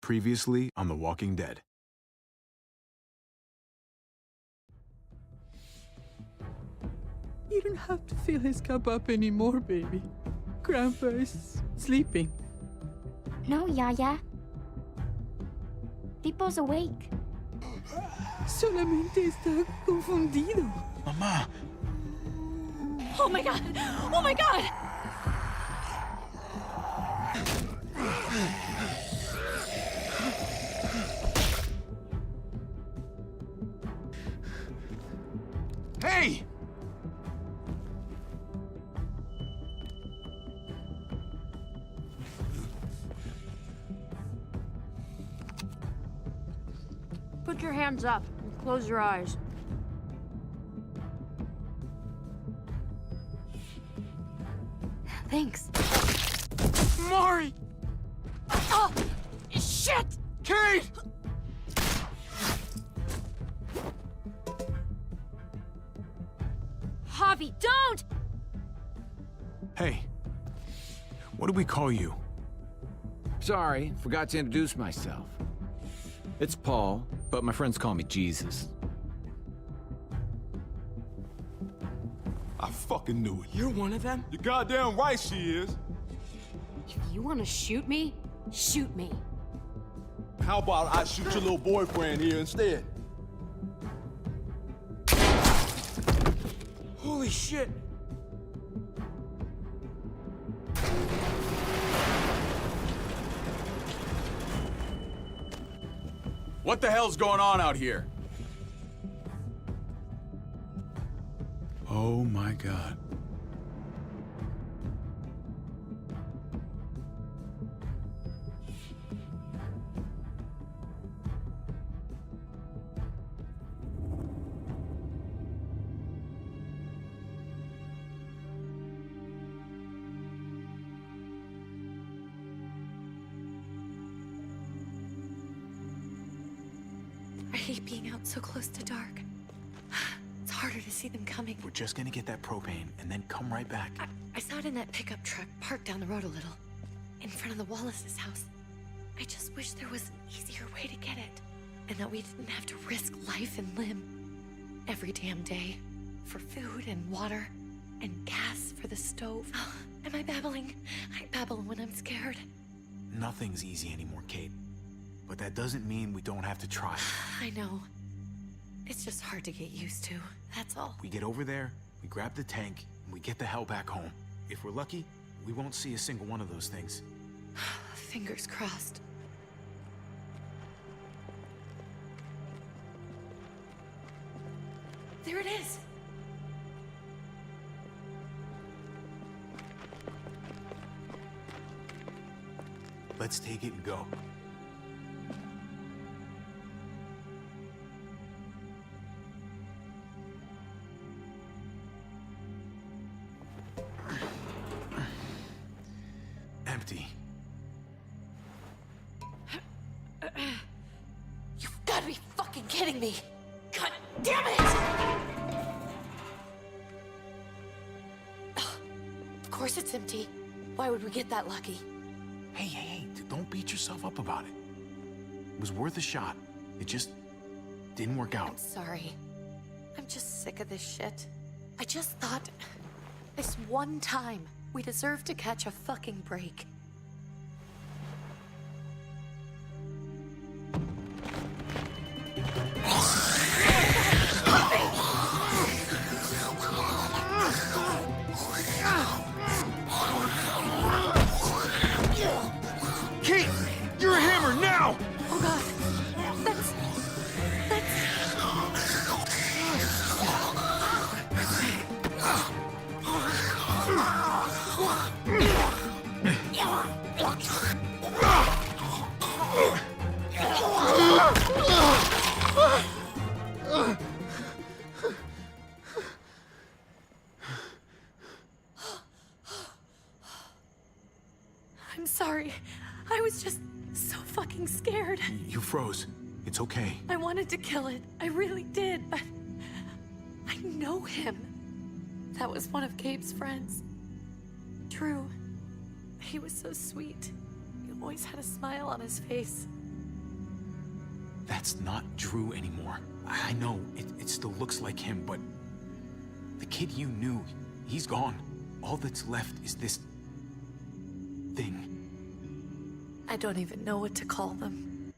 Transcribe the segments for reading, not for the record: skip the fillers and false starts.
Previously on The Walking Dead. You don't have to fill his cup up anymore, baby. Grandpa is sleeping. No, Yaya. Tipo's awake. Solamente está confundido. Mamá! Oh my god! Oh my god! Hey! Put your hands up and close your eyes. Thanks. Mari! Oh! Shit! Kate! Javi, don't! Hey. What do we call you? Sorry, forgot to introduce myself. It's Paul, but my friends call me Jesus. I fucking knew it. You're one of them? You're goddamn right she is. If you want to shoot me, shoot me. How about I shoot your little boyfriend here instead? Holy shit! What the hell's going on out here? Oh my god. I hate being out so close to dark. It's harder to see them coming. We're just gonna get that propane and then come right back. I saw it in that pickup truck parked down the road a little, in front of the Wallace's house. I just wish there was an easier way to get it, and that we didn't have to risk life and limb every damn day for food and water and gas for the stove. Am I babbling? I babble when I'm scared. Nothing's easy anymore, Kate. But that doesn't mean we don't have to try. I know. It's just hard to get used to, that's all. We get over there, we grab the tank, and we get the hell back home. If we're lucky, we won't see a single one of those things. Fingers crossed. There it is! Let's take it and go. Empty. You've got to be fucking kidding me! God damn it! Of course it's empty. Why would we get that lucky? Hey, don't beat yourself up about it. It was worth a shot. It just didn't work out. I'm sorry. I'm just sick of this shit. I just thought this one time we deserve to catch a fucking break. Kate! You're a hammer now! Oh god. That's... I'm sorry. I was just so fucking scared. You froze. It's okay. I wanted to kill it. I really did, but I know him. That was one of Gabe's friends. Drew. He was so sweet. He always had a smile on his face. That's not Drew anymore. I know, it still looks like him, but the kid you knew, he's gone. All that's left is this thing. I don't even know what to call them.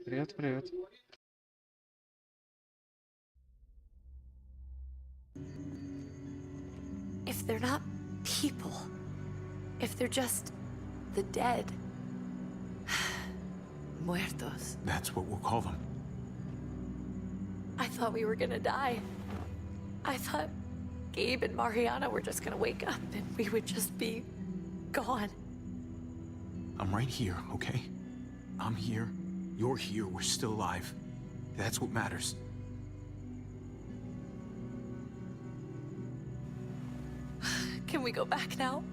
Привет, привет. If they're not people, if they're just the dead, muertos. That's what we'll call them. I thought we were gonna die. I thought Gabe and Mariana were just gonna wake up and we would just be gone. I'm right here, okay? I'm here, you're here, we're still alive. That's what matters. Can we go back now?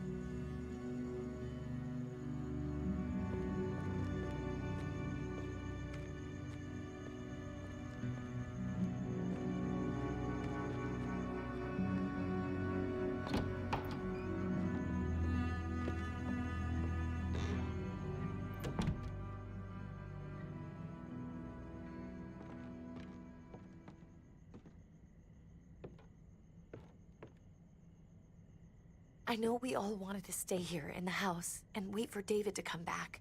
I know we all wanted to stay here in the house and wait for David to come back.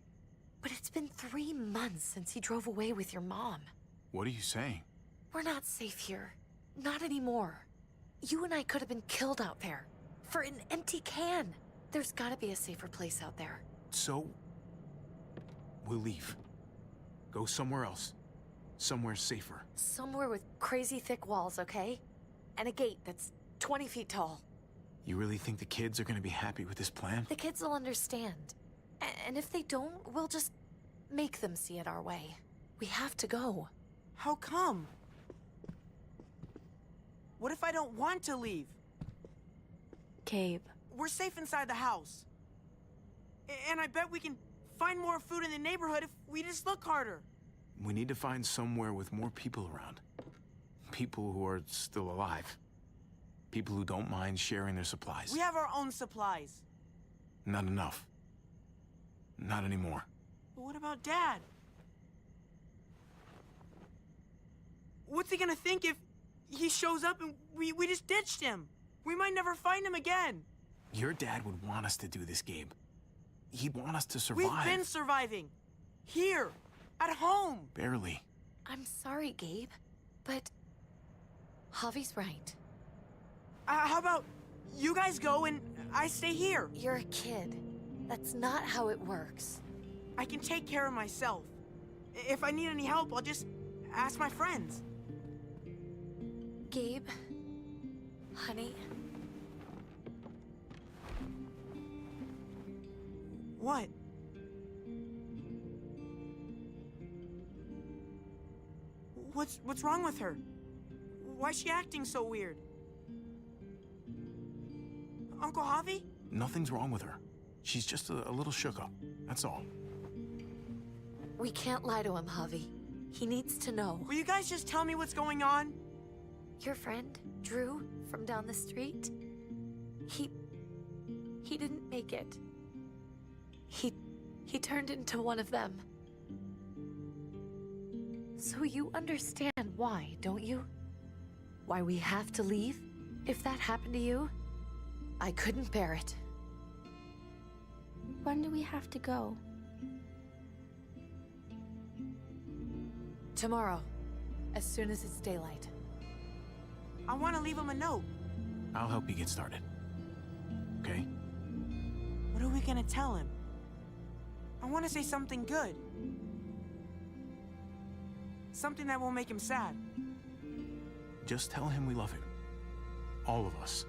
But it's been 3 months since he drove away with your mom. What are you saying? We're not safe here. Not anymore. You and I could have been killed out there. For an empty can. There's gotta be a safer place out there. So, we'll leave. Go somewhere else. Somewhere safer. Somewhere with crazy thick walls, okay? And a gate that's 20 feet tall. You really think the kids are gonna be happy with this plan? The kids will understand. And if they don't, we'll just make them see it our way. We have to go. How come? What if I don't want to leave? Gabe. We're safe inside the house. And I bet we can find more food in the neighborhood if we just look harder. We need to find somewhere with more people around. People who are still alive. People who don't mind sharing their supplies. We have our own supplies. Not enough. Not anymore. But what about Dad? What's he gonna think if he shows up and we just ditched him? We might never find him again. Your dad would want us to do this, Gabe. He'd want us to survive. We've been surviving. Here. At home. Barely. I'm sorry, Gabe. But Javi's right. How about you guys go and I stay here? You're a kid. That's not how it works. I can take care of myself. If I need any help, I'll just ask my friends. Gabe, honey. What? What's wrong with her? Why's she acting so weird? Uncle Javi? Nothing's wrong with her. She's just a little shook up. That's all. We can't lie to him, Javi. He needs to know. Will you guys just tell me what's going on? Your friend, Drew, from down the street, he didn't make it. He turned into one of them. So you understand why, don't you? Why we have to leave? If that happened to you, I couldn't bear it. When do we have to go? Tomorrow, as soon as it's daylight. I want to leave him a note. I'll help you get started. Okay? What are we gonna tell him? I want to say something good. Something that won't make him sad. Just tell him we love him. All of us.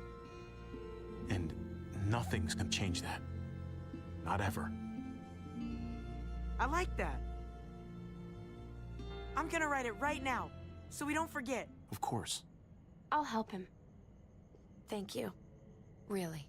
And nothing's gonna change that. Not ever. I like that. I'm gonna write it right now, so we don't forget. Of course. I'll help him. Thank you. Really.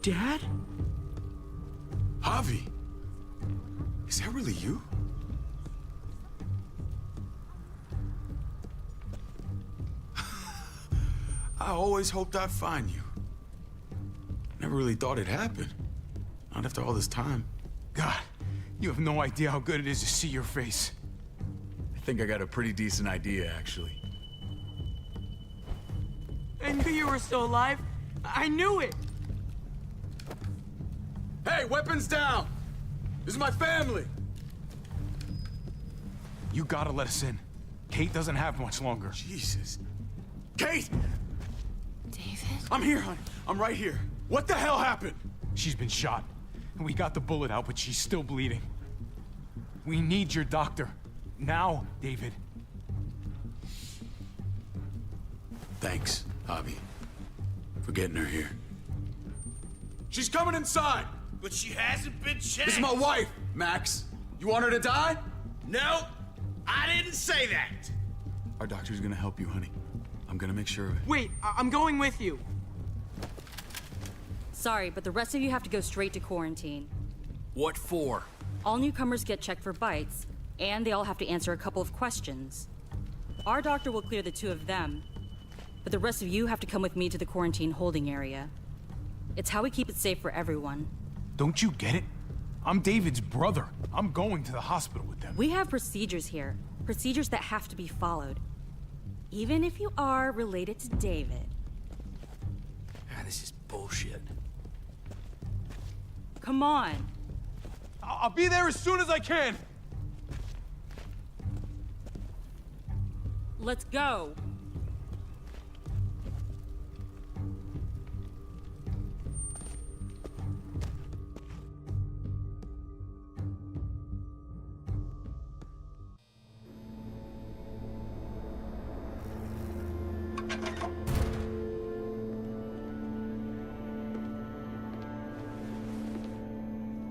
Dad? Javi, is that really you? I always hoped I'd find you. Never really thought it'd happen. Not after all this time. God, you have no idea how good it is to see your face. I think I got a pretty decent idea, actually. I knew you were still alive. I knew it. Hey, weapons down! This is my family! You gotta let us in. Kate doesn't have much longer. Jesus. Kate! David? I'm here, honey. I'm right here. What the hell happened? She's been shot. And we got the bullet out, but she's still bleeding. We need your doctor. Now, David. Thanks, Javi, for getting her here. She's coming inside! But she hasn't been checked. This is my wife, Max. You want her to die? No, I didn't say that. Our doctor's gonna help you, honey. I'm gonna make sure of it. Wait, I'm going with you. Sorry, but the rest of you have to go straight to quarantine. What for? All newcomers get checked for bites, and they all have to answer a couple of questions. Our doctor will clear the two of them, but the rest of you have to come with me to the quarantine holding area. It's how we keep it safe for everyone. Don't you get it? I'm David's brother. I'm going to the hospital with them. We have procedures here, procedures that have to be followed. Even if you are related to David. Ah, this is bullshit. Come on. I'll be there as soon as I can. Let's go.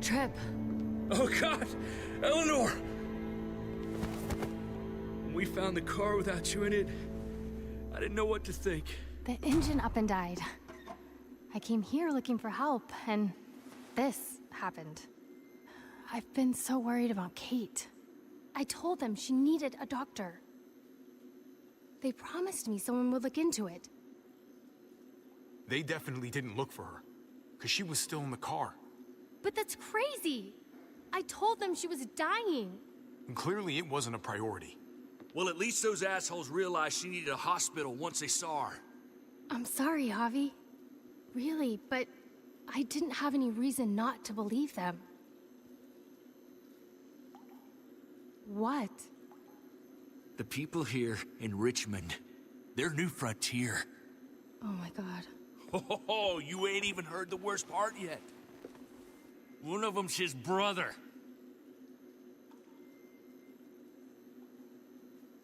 Trip. Oh, God! Eleanor! When we found the car without you in it, I didn't know what to think. The engine up and died. I came here looking for help, and this happened. I've been so worried about Kate. I told them she needed a doctor. They promised me someone would look into it. They definitely didn't look for her, because she was still in the car. But that's crazy! I told them she was dying. And clearly it wasn't a priority. Well, at least those assholes realized she needed a hospital once they saw her. I'm sorry, Javi. Really, but I didn't have any reason not to believe them. What? The people here in Richmond, their new frontier. Oh my god. Oh, you ain't even heard the worst part yet. One of them's his brother.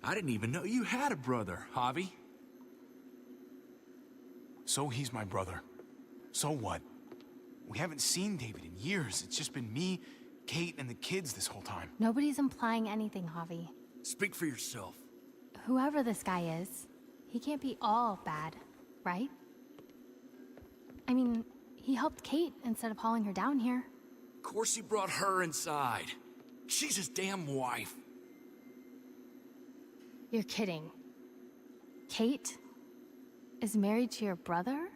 I didn't even know you had a brother, Javi. So he's my brother. So what? We haven't seen David in years. It's just been me, Kate, and the kids this whole time. Nobody's implying anything, Javi. Speak for yourself. Whoever this guy is, he can't be all bad, right? I mean, he helped Kate instead of hauling her down here. Of course he brought her inside. She's his damn wife. You're kidding. Kate is married to your brother?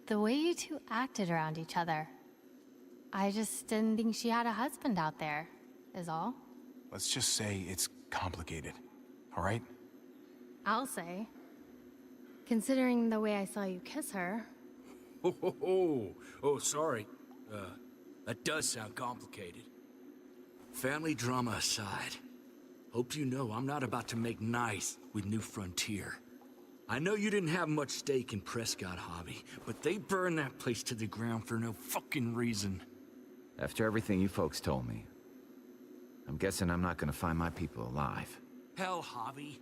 The way you two acted around each other. I just didn't think she had a husband out there, is all. Let's just say it's complicated, all right? I'll say. Considering the way I saw you kiss her. Oh, sorry. That does sound complicated. Family drama aside, hope you know I'm not about to make nice with New Frontier. I know you didn't have much stake in Prescott, Javi, but they burned that place to the ground for no fucking reason. After everything you folks told me, I'm guessing I'm not gonna find my people alive. Hell, Javi.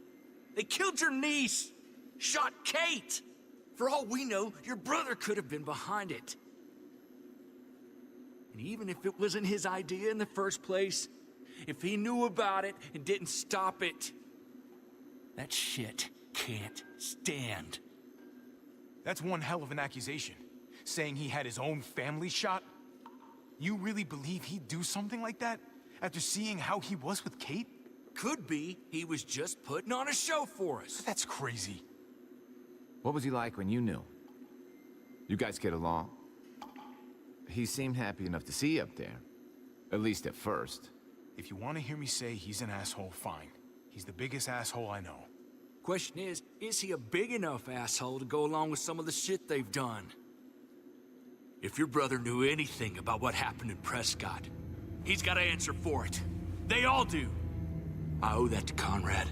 They killed your niece! Shot Kate! For all we know, your brother could have been behind it. And even if it wasn't his idea in the first place, if he knew about it and didn't stop it, that shit can't stand. That's one hell of an accusation. saying he had his own family shot? You really believe he'd do something like that after seeing how he was with Kate? Could be he was just putting on a show for us. That's crazy. What was he like when you knew? You guys get along? He seemed happy enough to see you up there. At least at first. If you want to hear me say he's an asshole, fine. He's the biggest asshole I know. Question is he a big enough asshole to go along with some of the shit they've done? If your brother knew anything about what happened in Prescott, he's got to answer for it. They all do. I owe that to Conrad.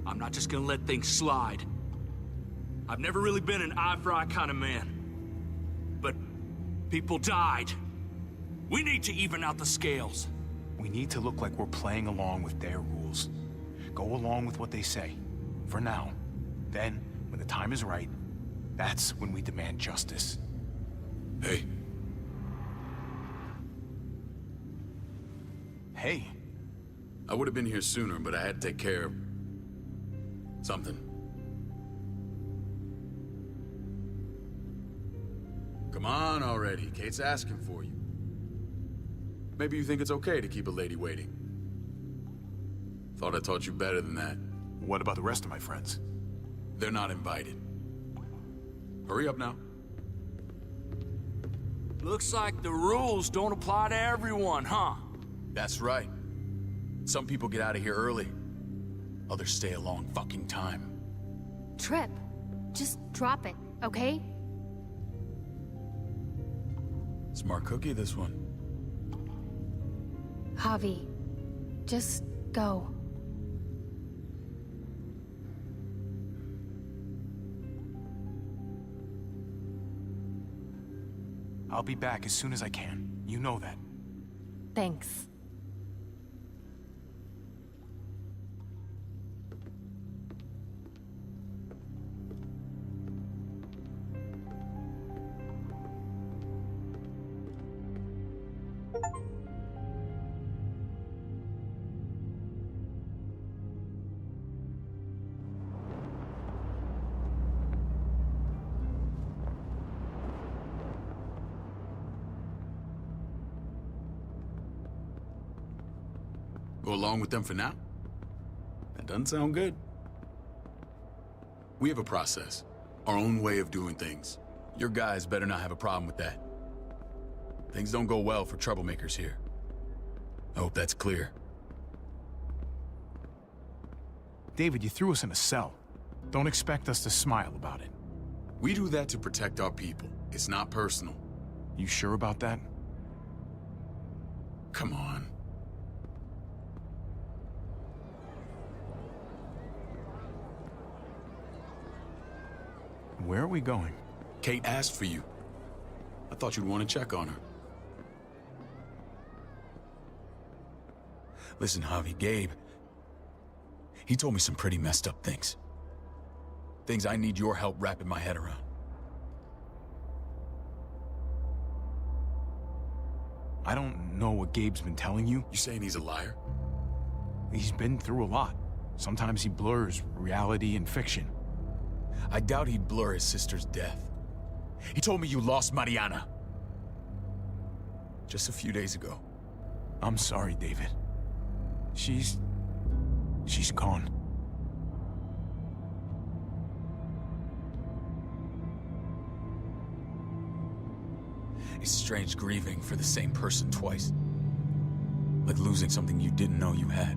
I'm not just gonna let things slide. I've never really been an eye-for-eye kind of man. But people died. We need to even out the scales. We need to look like we're playing along with their rules. Go along with what they say. For now. Then, when the time is right, that's when we demand justice. Hey. Hey. I would have been here sooner, but I had to take care of something. Come on already. Kate's asking for you. Maybe you think it's okay to keep a lady waiting. Thought I taught you better than that. What about the rest of my friends? They're not invited. Hurry up now. Looks like the rules don't apply to everyone, huh? That's right. Some people get out of here early. Others stay a long fucking time. Trip, just drop it, okay? Smart cookie, this one. Javi, just go. I'll be back as soon as I can. You know that. Thanks. Go along with them for now? That doesn't sound good. We have a process, our own way of doing things. Your guys better not have a problem with that. Things don't go well for troublemakers here. I hope that's clear. David, you threw us in a cell. Don't expect us to smile about it. We do that to protect our people. It's not personal. You sure about that? Come on. Where are we going? Kate asked for you. I thought you'd want to check on her. Listen, Javi, Gabe, he told me some pretty messed up things. Things I need your help wrapping my head around. I don't know what Gabe's been telling you. You saying he's a liar? He's been through a lot. Sometimes he blurs reality and fiction. I doubt he'd blur his sister's death. He told me you lost Mariana. Just a few days ago. I'm sorry, David. She's gone. It's strange grieving for the same person twice. Like losing something you didn't know you had.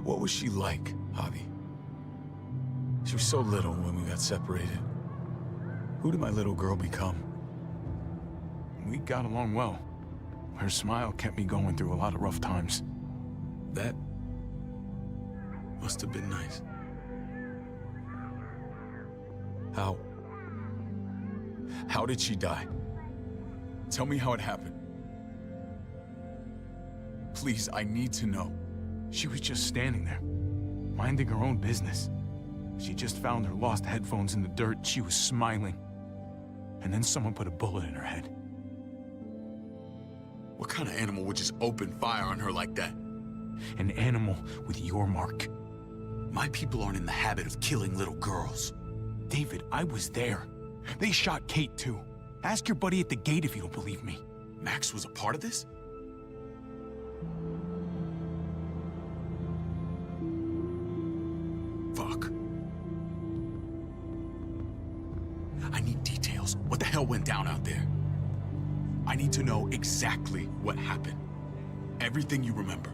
What was she like, Javi? She was so little when we got separated. Who did my little girl become? We got along well. Her smile kept me going through a lot of rough times. That must have been nice. How did she die? Tell me how it happened. Please, I need to know. She was just standing there, minding her own business. She just found her lost headphones in the dirt. She was smiling. And then someone put a bullet in her head. What kind of animal would just open fire on her like that? An animal with your mark. My people aren't in the habit of killing little girls. David, I was there. They shot Kate, too. Ask your buddy at the gate if you don't believe me. Max was a part of this? Fuck. I need details. What the hell went down out there? I need to know exactly what happened. Everything you remember.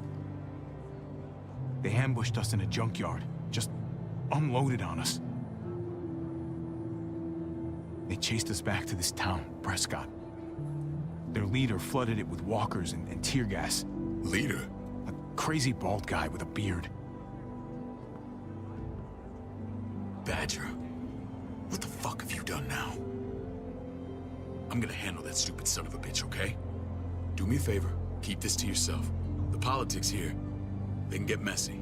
They ambushed us in a junkyard. Just unloaded on us. They chased us back to this town, Prescott. Their leader flooded it with walkers and tear gas. Leader? A crazy bald guy with a beard. Badger, what the fuck have you done now? I'm gonna handle that stupid son of a bitch, okay? Do me a favor, keep this to yourself. The politics here, they can get messy.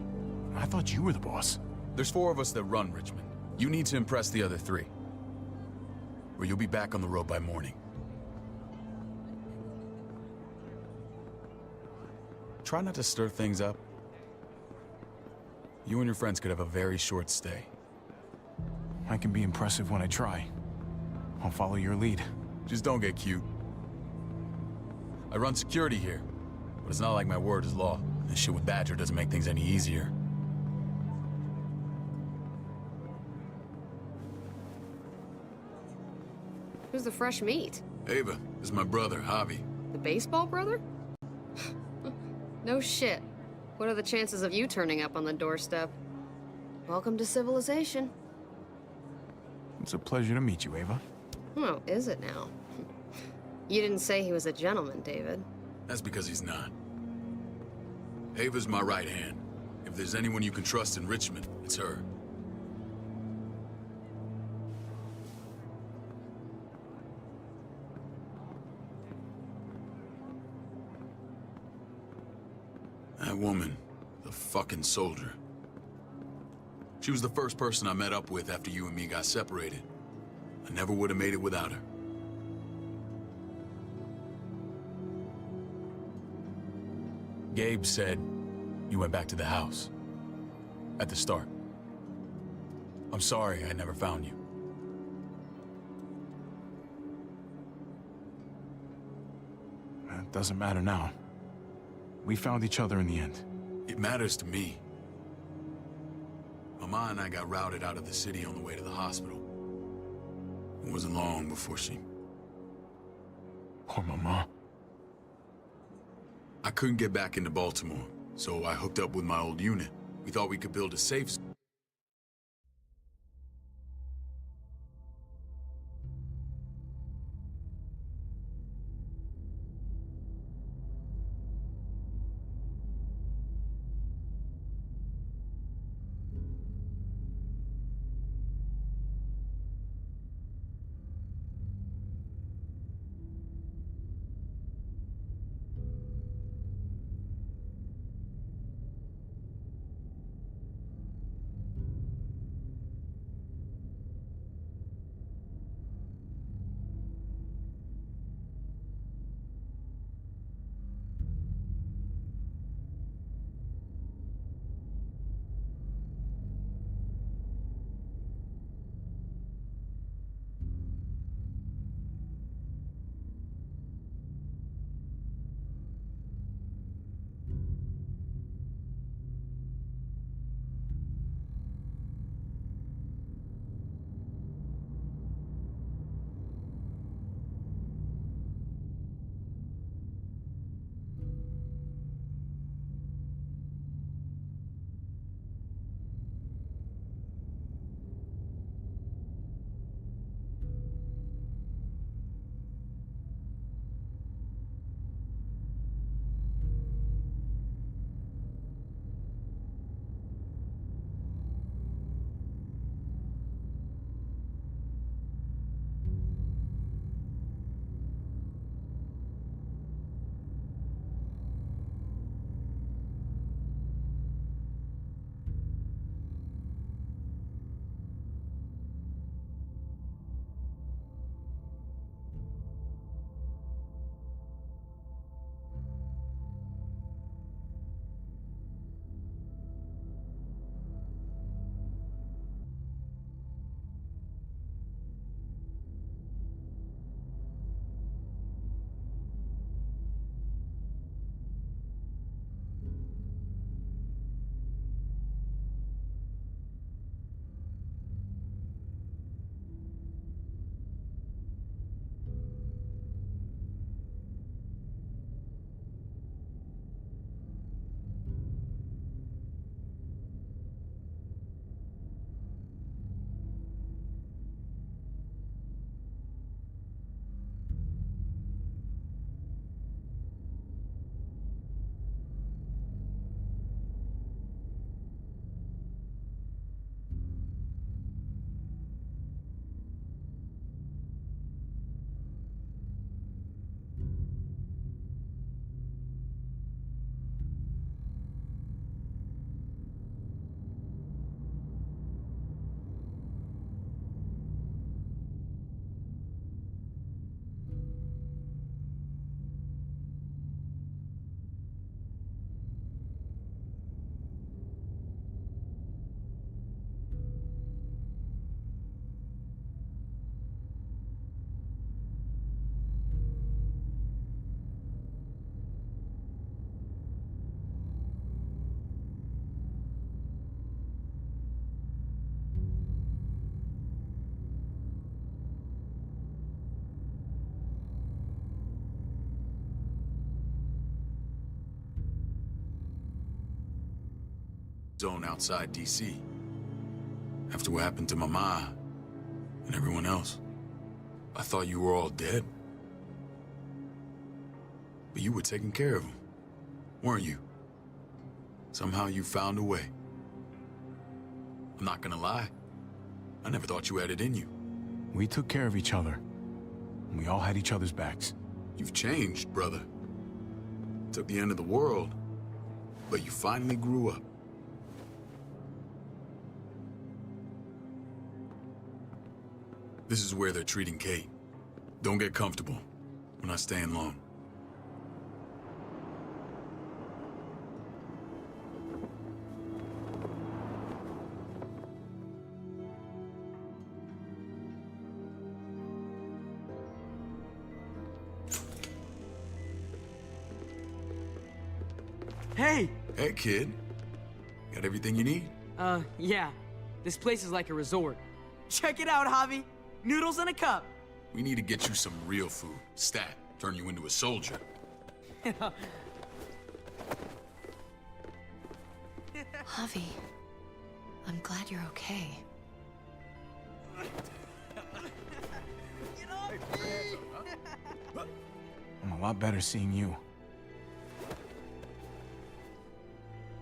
I thought you were the boss. There's 4 of us that run Richmond. You need to impress the other 3. Or you'll be back on the road by morning. Try not to stir things up. You and your friends could have a very short stay. I can be impressive when I try. I'll follow your lead. Just don't get cute. I run security here, but it's not like my word is law. This shit with Badger doesn't make things any easier. Who's the fresh meat? Ava, this is my brother, Javi. The baseball brother? No shit. What are the chances of you turning up on the doorstep? Welcome to civilization. It's a pleasure to meet you, Ava. Oh, is it now? You didn't say he was a gentleman, David. That's because he's not. Ava's my right hand. If there's anyone you can trust in Richmond, it's her. That woman, the fucking soldier. She was the first person I met up with after you and me got separated. I never would have made it without her. Gabe said you went back to the house. At the start. I'm sorry I never found you. It doesn't matter now. We found each other in the end. It matters to me. Mama and I got routed out of the city on the way to the hospital. It wasn't long before she... Poor Mama. I couldn't get back into Baltimore, so I hooked up with my old unit. We thought we could build a safe... zone outside D.C. After what happened to Mama and everyone else, I thought you were all dead. But you were taking care of them, weren't you? Somehow you found a way. I'm not gonna lie. I never thought you had it in you. We took care of each other. And we all had each other's backs. You've changed, brother. Took the end of the world, but you finally grew up. This is where they're treating Kate. Don't get comfortable. We're not staying long. Hey! Hey, kid. Got everything you need? Yeah. This place is like a resort. Check it out, Javi. Noodles in a cup. We need to get you some real food. Stat. Turn you into a soldier. Javi, I'm glad you're okay. I'm a lot better seeing you.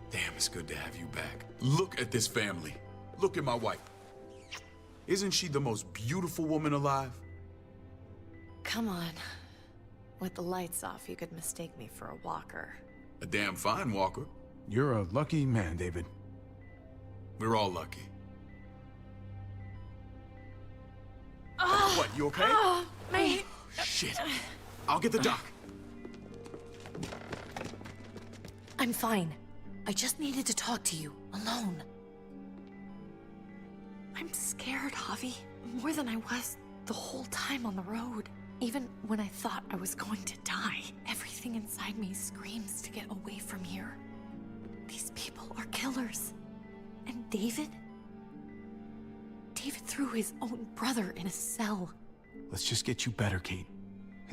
Damn, it's good to have you back. Look at this family. Look at my wife. Isn't she the most beautiful woman alive? Come on. With the lights off, you could mistake me for a walker. A damn fine walker. You're a lucky man, David. We're all lucky. Oh, What, you okay? Oh, my... Shit. I'll get the doc. I'm fine. I just needed to talk to you, alone. I'm scared, Javi. More than I was the whole time on the road. Even when I thought I was going to die, everything inside me screams to get away from here. These people are killers. And David? David threw his own brother in a cell. Let's just get you better, Kate.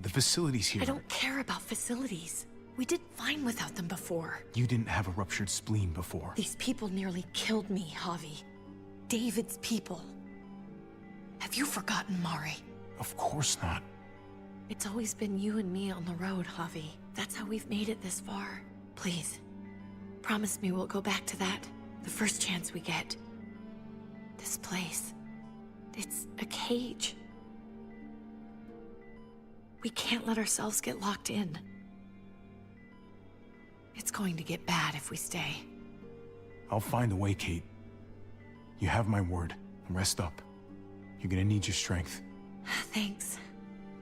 The facility's here. I don't care about facilities. We did fine without them before. You didn't have a ruptured spleen before. These people nearly killed me, Javi. David's people. Have you forgotten, Mari? Of course not. It's always been you and me on the road, Javi. That's how we've made it this far. Please, promise me we'll go back to that the first chance we get. This place, it's a cage. We can't let ourselves get locked in. It's going to get bad if we stay. I'll find a way, Kate. You have my word. Rest up. You're gonna need your strength. Thanks.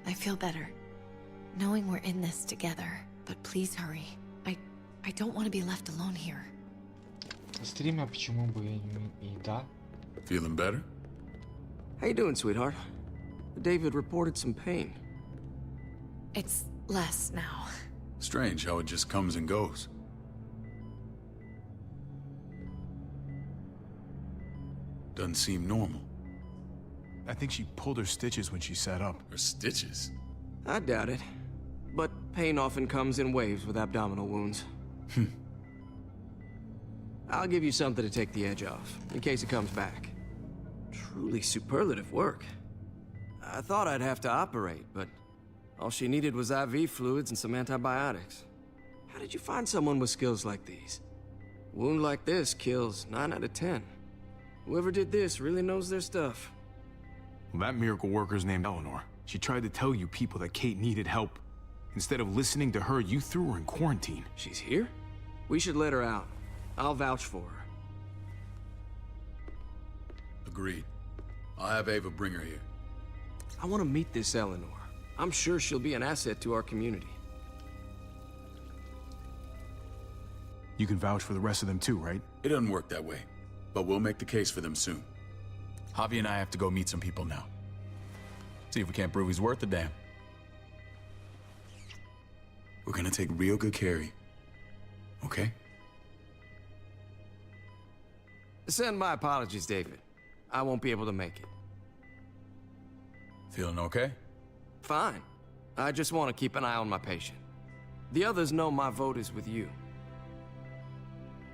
I feel better. Knowing we're in this together. But please hurry. I don't want to be left alone here. Стрима, почему бы и да? Feeling better? How you doing, sweetheart? David reported some pain. It's less now. Strange how it just comes and goes. Doesn't seem normal. I think she pulled her stitches when she sat up. Her stitches? I doubt it. But pain often comes in waves with abdominal wounds. I'll give you something to take the edge off, in case it comes back. Truly superlative work. I thought I'd have to operate, but all she needed was IV fluids and some antibiotics. How did you find someone with skills like these? A wound like this kills 9 out of 10. Whoever did this really knows their stuff. Well, that miracle worker's named Eleanor. She tried to tell you people that Kate needed help. Instead of listening to her, you threw her in quarantine. She's here? We should let her out. I'll vouch for her. Agreed. I'll have Ava bring her here. I want to meet this Eleanor. I'm sure she'll be an asset to our community. You can vouch for the rest of them too, right? It doesn't work that way, but we'll make the case for them soon. Javi and I have to go meet some people now. See if we can't prove he's worth a damn. We're gonna take real good care of you. Okay? Send my apologies, David. I won't be able to make it. Feeling okay? Fine. I just want to keep an eye on my patient. The others know my vote is with you.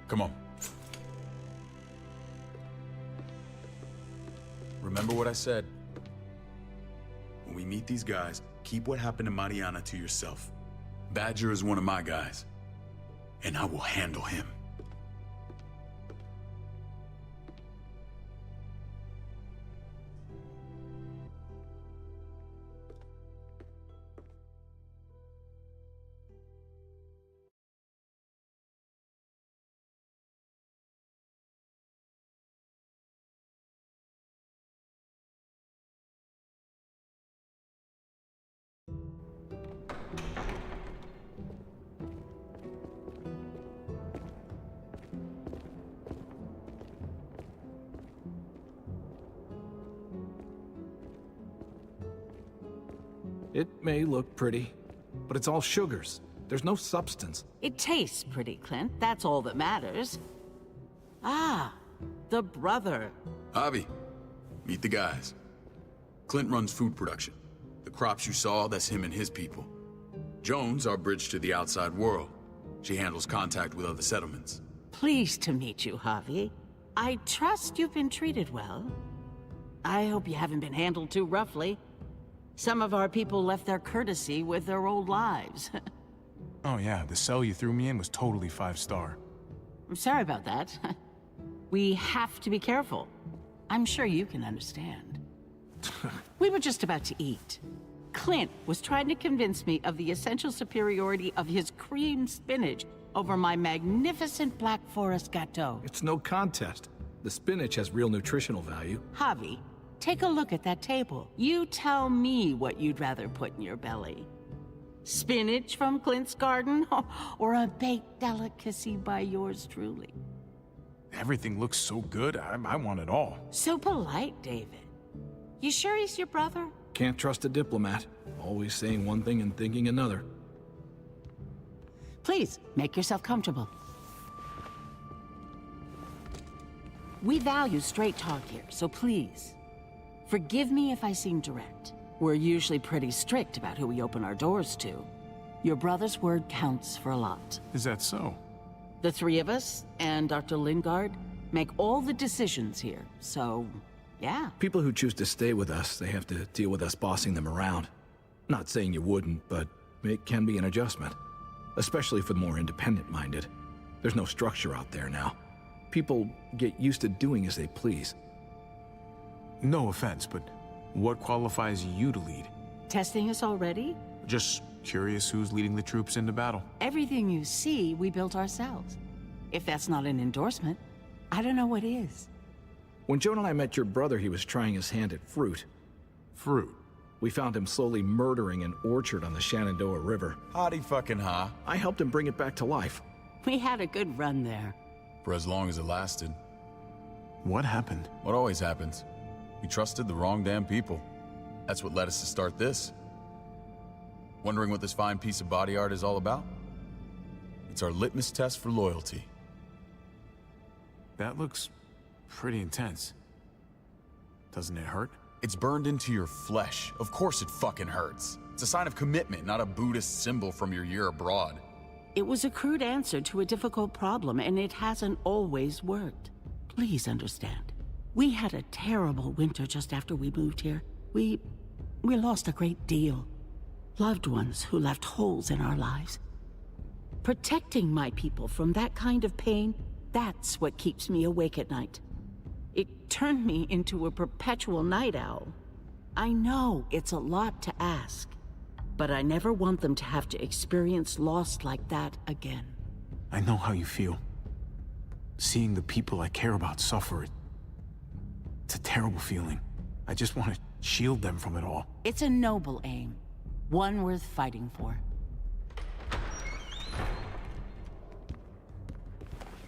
Come on. Remember what I said. When we meet these guys, keep what happened to Mariana to yourself. Badger is one of my guys, and I will handle him. It may look pretty, but it's all sugars. There's no substance. It tastes pretty, Clint. That's all that matters. Ah, the brother. Javi, meet the guys. Clint runs food production. The crops you saw, that's him and his people. Jones, our bridge to the outside world. She handles contact with other settlements. Pleased to meet you, Javi. I trust you've been treated well. I hope you haven't been handled too roughly. Some of our people left their courtesy with their old lives. Oh yeah, the cell you threw me in was totally 5-star. I'm sorry about that. We have to be careful. I'm sure you can understand. We were just about to eat. Clint was trying to convince me of the essential superiority of his cream spinach over my magnificent Black Forest gâteau. It's no contest. The spinach has real nutritional value. Javi, take a look at that table. You tell me what you'd rather put in your belly. Spinach from Clint's garden, or a baked delicacy by yours truly? Everything looks so good, I want it all. So polite, David. You sure he's your brother? Can't trust a diplomat. Always saying one thing and thinking another. Please, make yourself comfortable. We value straight talk here, so please, forgive me if I seem direct. We're usually pretty strict about who we open our doors to. Your brother's word counts for a lot. Is that so? The three of us and Dr. Lingard make all the decisions here, so yeah. People who choose to stay with us, they have to deal with us bossing them around. Not saying you wouldn't, but it can be an adjustment. Especially for the more independent-minded. There's no structure out there now. People get used to doing as they please. No offense, but what qualifies you to lead? Testing us already? Just curious who's leading the troops into battle. Everything you see, we built ourselves. If that's not an endorsement, I don't know what is. When Joan and I met your brother, he was trying his hand at fruit. Fruit? We found him slowly murdering an orchard on the Shenandoah River. Howdy fucking ha. I helped him bring it back to life. We had a good run there. For as long as it lasted. What happened? What always happens. We trusted the wrong damn people. That's what led us to start this. Wondering what this fine piece of body art is all about? It's our litmus test for loyalty. That looks pretty intense. Doesn't it hurt? It's burned into your flesh. Of course it fucking hurts. It's a sign of commitment, not a Buddhist symbol from your year abroad. It was a crude answer to a difficult problem, and it hasn't always worked. Please understand. We had a terrible winter just after we moved here. We lost a great deal. Loved ones who left holes in our lives. Protecting my people from that kind of pain, that's what keeps me awake at night. It turned me into a perpetual night owl. I know it's a lot to ask, but I never want them to have to experience loss like that again. I know how you feel. Seeing the people I care about suffer, it's a terrible feeling. I just want to shield them from it all. It's a noble aim, one worth fighting for.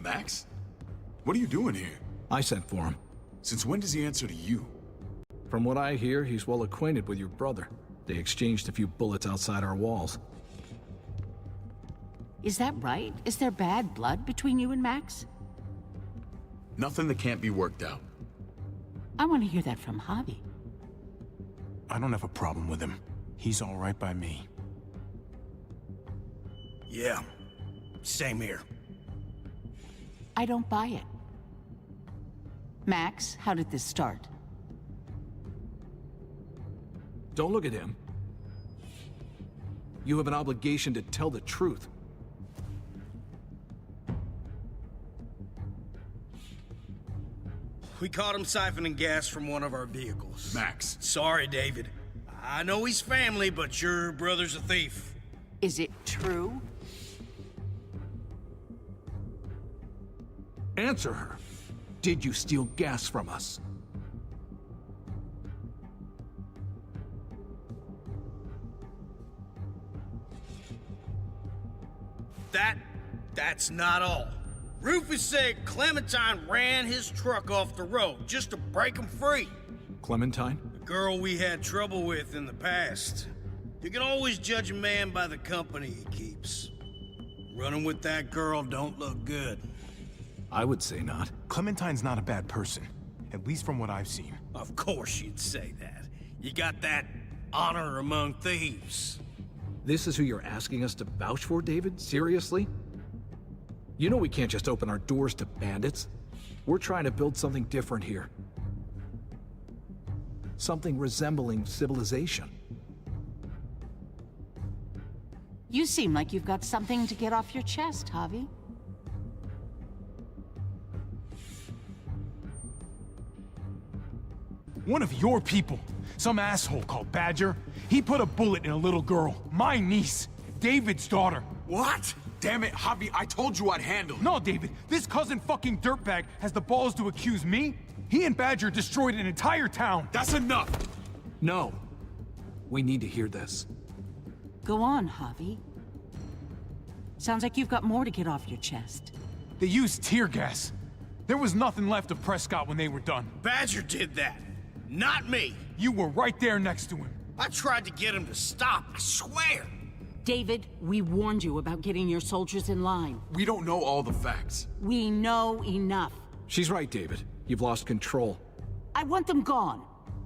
Max? What are you doing here? I sent for him. Since when does he answer to you? From what I hear, he's well acquainted with your brother. They exchanged a few bullets outside our walls. Is that right? Is there bad blood between you and Max? Nothing that can't be worked out. I want to hear that from Javi. I don't have a problem with him. He's all right by me. Yeah, same here. I don't buy it. Max, how did this start? Don't look at him. You have an obligation to tell the truth. We caught him siphoning gas from one of our vehicles. Max. Sorry, David. I know he's family, but your brother's a thief. Is it true? Answer her. Did you steal gas from us? That's not all. Rufus said Clementine ran his truck off the road just to break him free. Clementine? The girl we had trouble with in the past. You can always judge a man by the company he keeps. Running with that girl don't look good. I would say not. Clementine's not a bad person, at least from what I've seen. Of course you'd say that. You got that honor among thieves. This is who you're asking us to vouch for, David? Seriously? You know we can't just open our doors to bandits. We're trying to build something different here. Something resembling civilization. You seem like you've got something to get off your chest, Javi. One of your people, some asshole called Badger, he put a bullet in a little girl, my niece, David's daughter. What? Damn it, Javi, I told you I'd handle it. No, David, this cousin fucking dirtbag has the balls to accuse me? He and Badger destroyed an entire town. That's enough. No. We need to hear this. Go on, Javi. Sounds like you've got more to get off your chest. They used tear gas. There was nothing left of Prescott when they were done. Badger did that, not me. You were right there next to him. I tried to get him to stop, I swear. David, we warned you about getting your soldiers in line. We don't know all the facts. We know enough. She's right, David. You've lost control. I want them gone.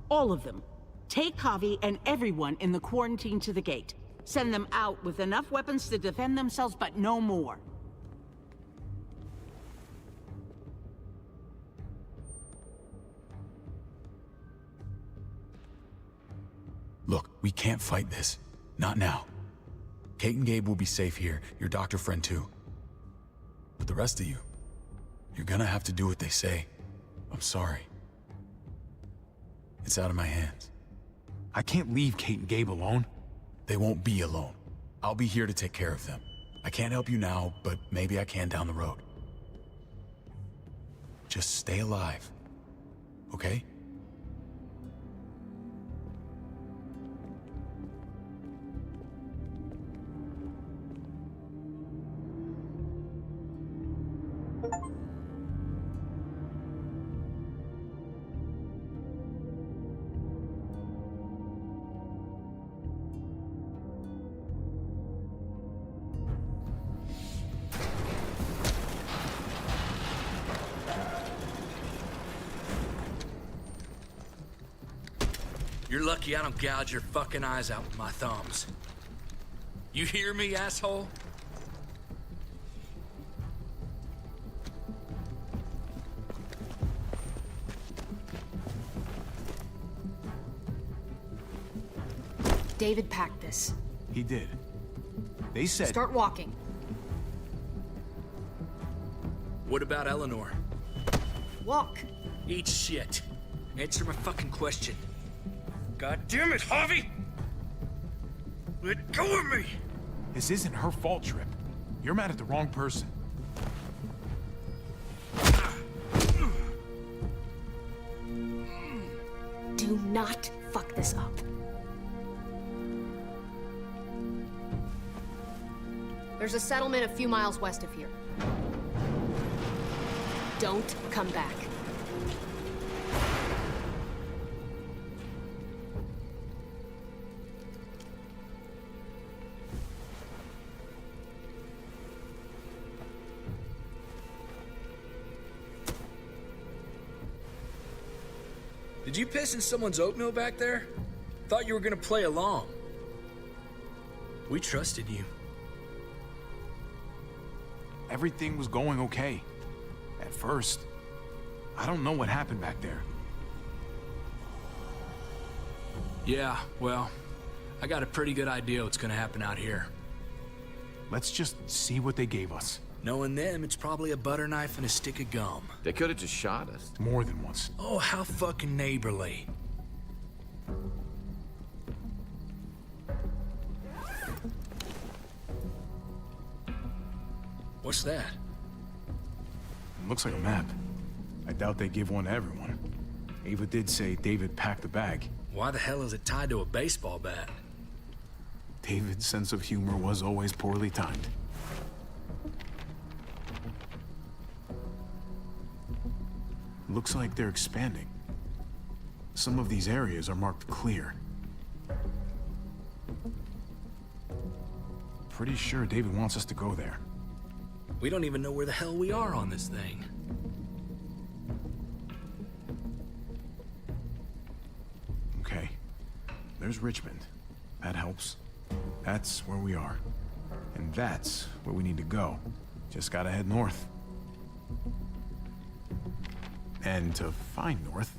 All of them. Take Javi and everyone in the quarantine to the gate. Send them out with enough weapons to defend themselves, but no more. Look, we can't fight this. Not now. Kate and Gabe will be safe here, your doctor friend too. But the rest of you, you're gonna have to do what they say. I'm sorry. It's out of my hands. I can't leave Kate and Gabe alone. They won't be alone. I'll be here to take care of them. I can't help you now, but maybe I can down the road. Just stay alive, okay? You're lucky I don't gouge your fucking eyes out with my thumbs. You hear me, asshole? David packed this. He did. They said... Start walking. What about Eleanor? Walk. Eat shit. Answer my fucking question. God damn it, Javi! Let go of me! This isn't her fault, Trip. You're mad at the wrong person. Do not fuck this up. There's a settlement a few miles west of here. Don't come back. Did you piss in someone's oatmeal back there? Thought you were gonna play along. We trusted you. Everything was going okay. At first. I don't know what happened back there. Yeah, well, I got a pretty good idea what's gonna happen out here. Let's just see what they gave us. Knowing them, it's probably a butter knife and a stick of gum. They could have just shot us. More than once. Oh, how fucking neighborly. What's that? Looks like a map. I doubt they give one to everyone. Ava did say David packed the bag. Why the hell is it tied to a baseball bat? David's sense of humor was always poorly timed. Looks like they're expanding. Some of these areas are marked clear. Pretty sure David wants us to go there. We don't even know where the hell we are on this thing. Okay. There's Richmond. That helps. That's where we are. And that's where we need to go. Just gotta head north. And to find north,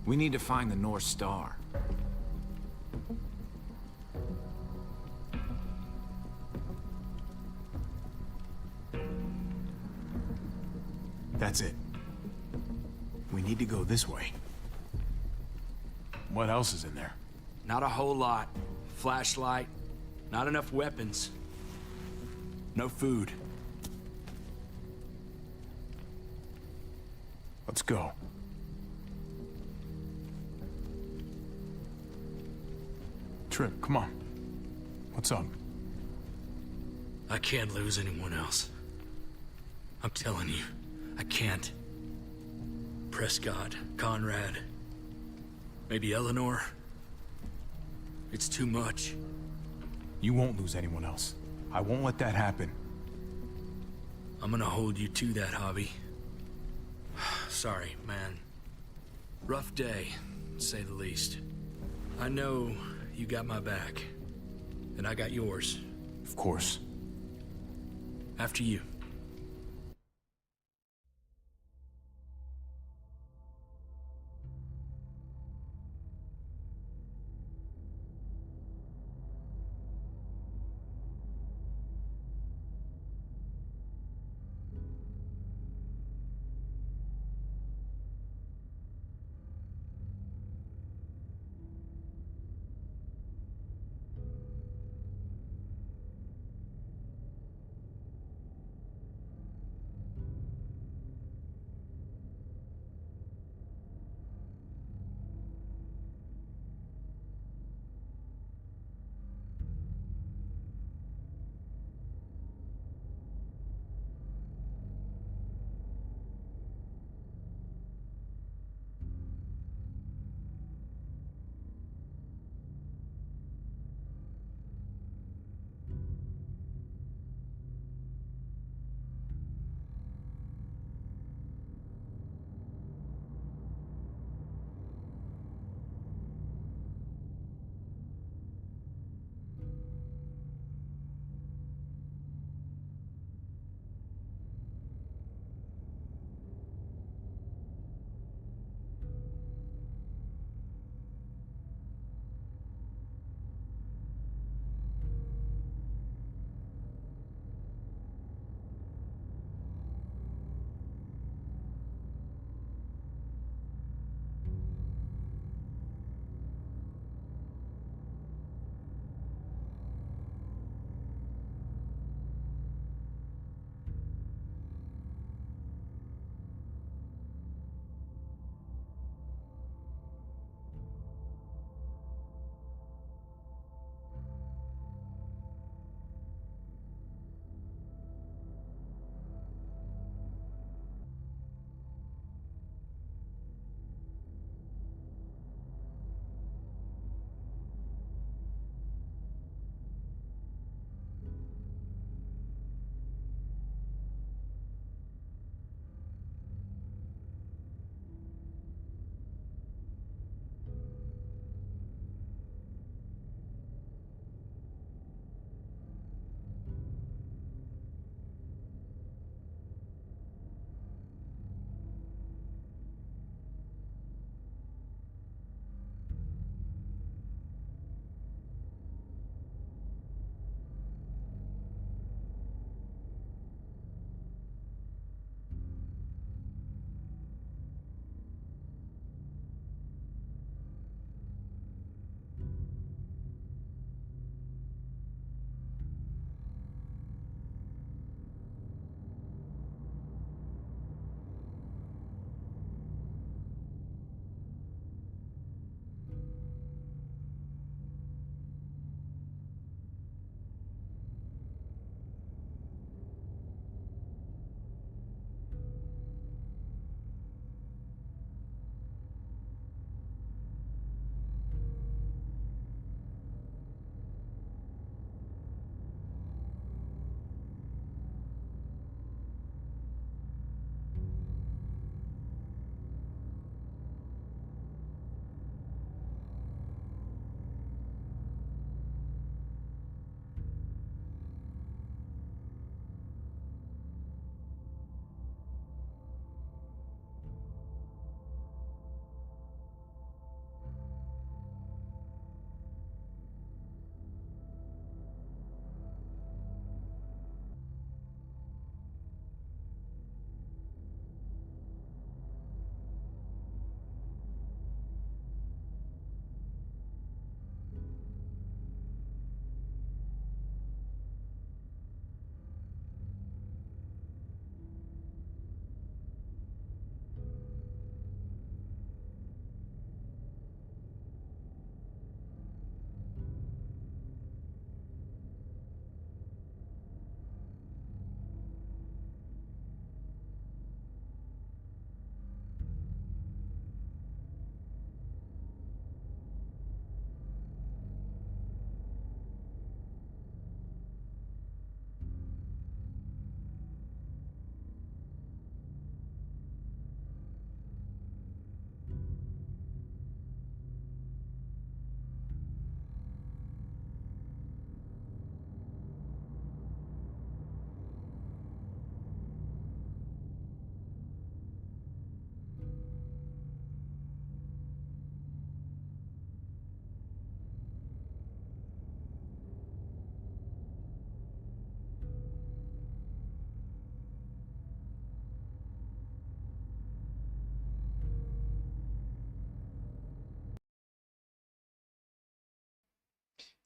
we need to find the North Star. that's it. We need to go this way. What else is in there? Not a whole lot. Flashlight, not enough weapons. No food. Let's go. Trip, come on. What's up? I can't lose anyone else. I'm telling you, I can't. Prescott, Conrad, maybe Eleanor. It's too much. You won't lose anyone else. I won't let that happen. I'm gonna hold you to that, Hobby. Sorry, man. Rough day, to say the least. I know you got my back, and I got yours. Of course. After you.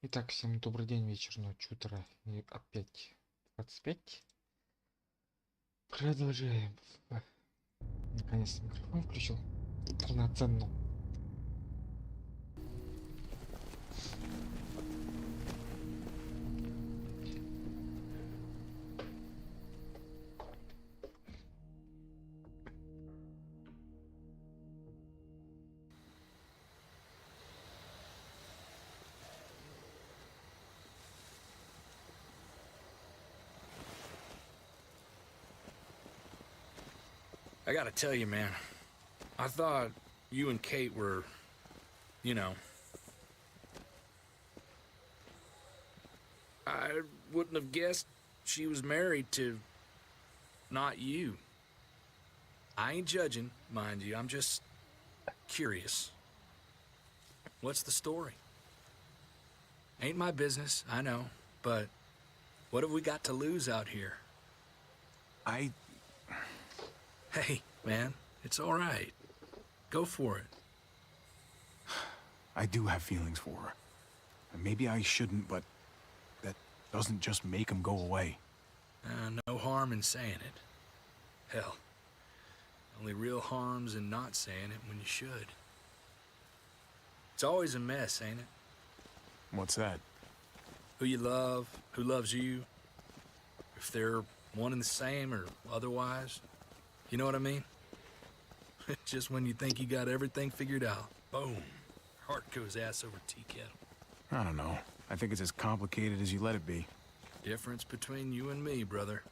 Итак, всем добрый день, вечер, ночь, утро. И опять 25. Продолжаем. Наконец-то микрофон включил. Полноценно. I gotta tell you, man, I thought you and Kate were, you know... I wouldn't have guessed she was married to not you. I ain't judging, mind you, I'm just curious. What's the story? Ain't my business, I know, but what have we got to lose out here? Hey, man, it's all right. Go for it. I do have feelings for her. And maybe I shouldn't, but that doesn't just make them go away. No harm in saying it. Hell, only real harm's in not saying it when you should. It's always a mess, ain't it? What's that? Who you love, who loves you, if they're one and the same or otherwise. You know what I mean? Just when you think you got everything figured out, boom, heart goes ass over tea kettle. I don't know. I think it's as complicated as you let it be. Difference between you and me, brother.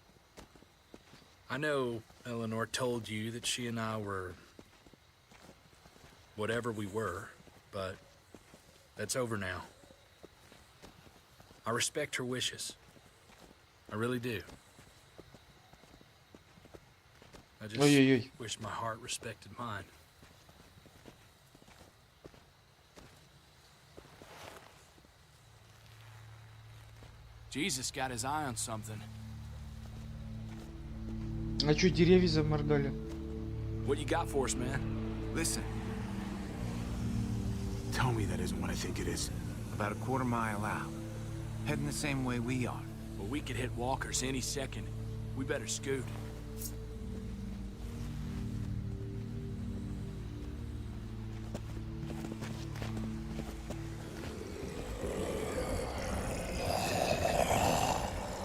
I know Eleanor told you that she and I were whatever we were, but that's over now. I respect her wishes. I really do. I just wish my heart respected mine. Jesus got his eye on something. А чё, деревья заморгали? What you got for us, man? Listen. Tell me that isn't what I think it is. About a quarter mile out. Heading the same way we are. Well, we could hit walkers any second. We better scoot.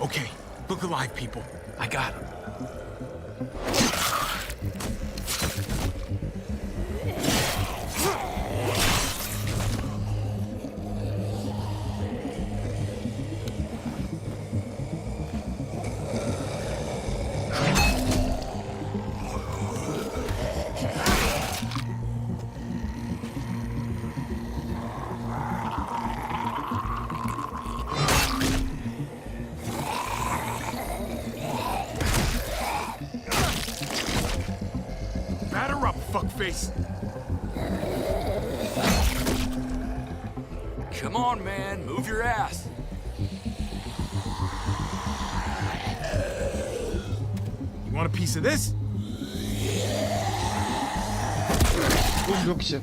Okay, look alive, people. I got him. Fuckface. Come on, man. Move your ass. You want a piece of this? Улегся.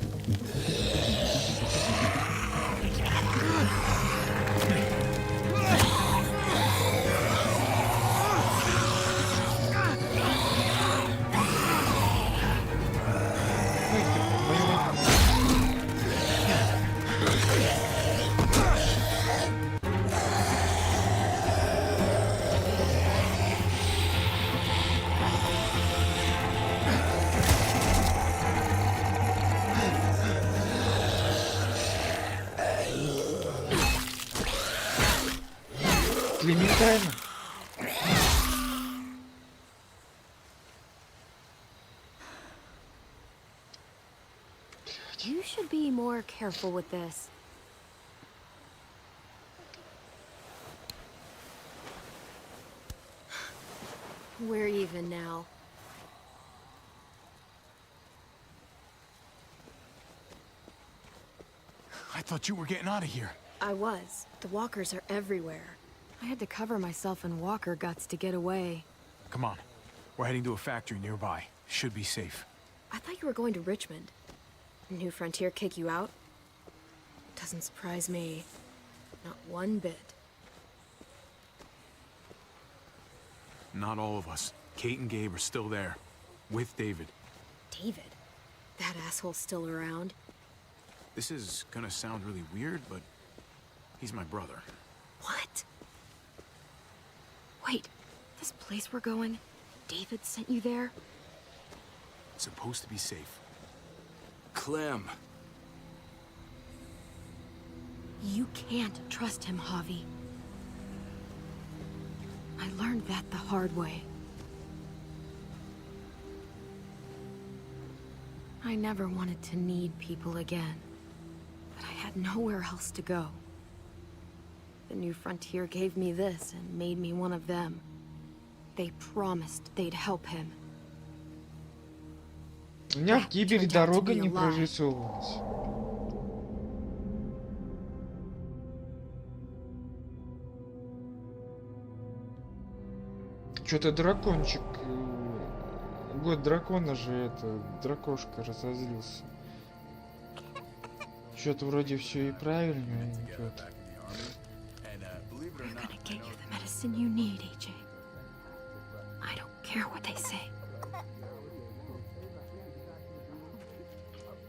Элементарно. You should be more careful with this. We're even now. I thought you were getting out of here. I was. The walkers are everywhere. I had to cover myself in walker guts to get away. Come on. We're heading to a factory nearby. Should be safe. I thought you were going to Richmond. New Frontier kick you out? Doesn't surprise me. Not one bit. Not all of us. Kate and Gabe are still there. With David. David? That asshole's still around? This is gonna sound really weird, but he's my brother. What? Wait, this place we're going, David sent you there? It's supposed to be safe. Clem. You can't trust him, Javi. I learned that the hard way. I never wanted to need people again, but I had nowhere else to go. The new frontier gave me this and made me one of them. They promised they'd help him. У меня в Кибере дорога не прорисовывалась. Что-то дракончик... Год дракона же это... Дракошка разозлился. Что-то вроде все и правильно идет. We're gonna get you the medicine you need, AJ. I don't care what they say.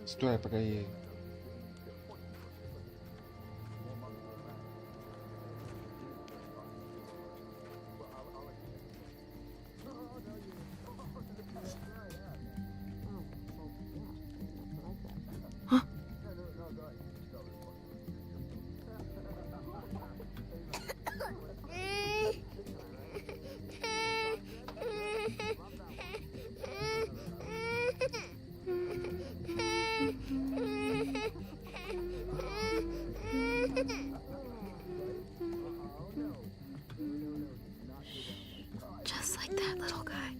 Стой, погоди. Just like that little guy.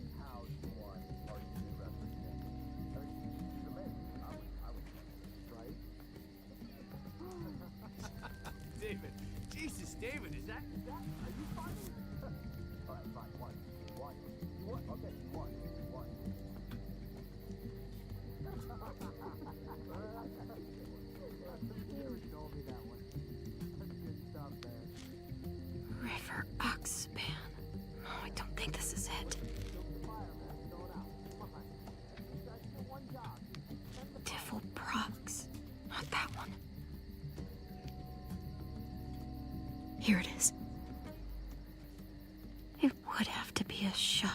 David. Jesus, David, is that... Are you fine? All right, fine. One. Okay, one. River Oxpan. Oh, I don't think this is it. Tiffle Prox. Not that one. Here it is. It would have to be a shot.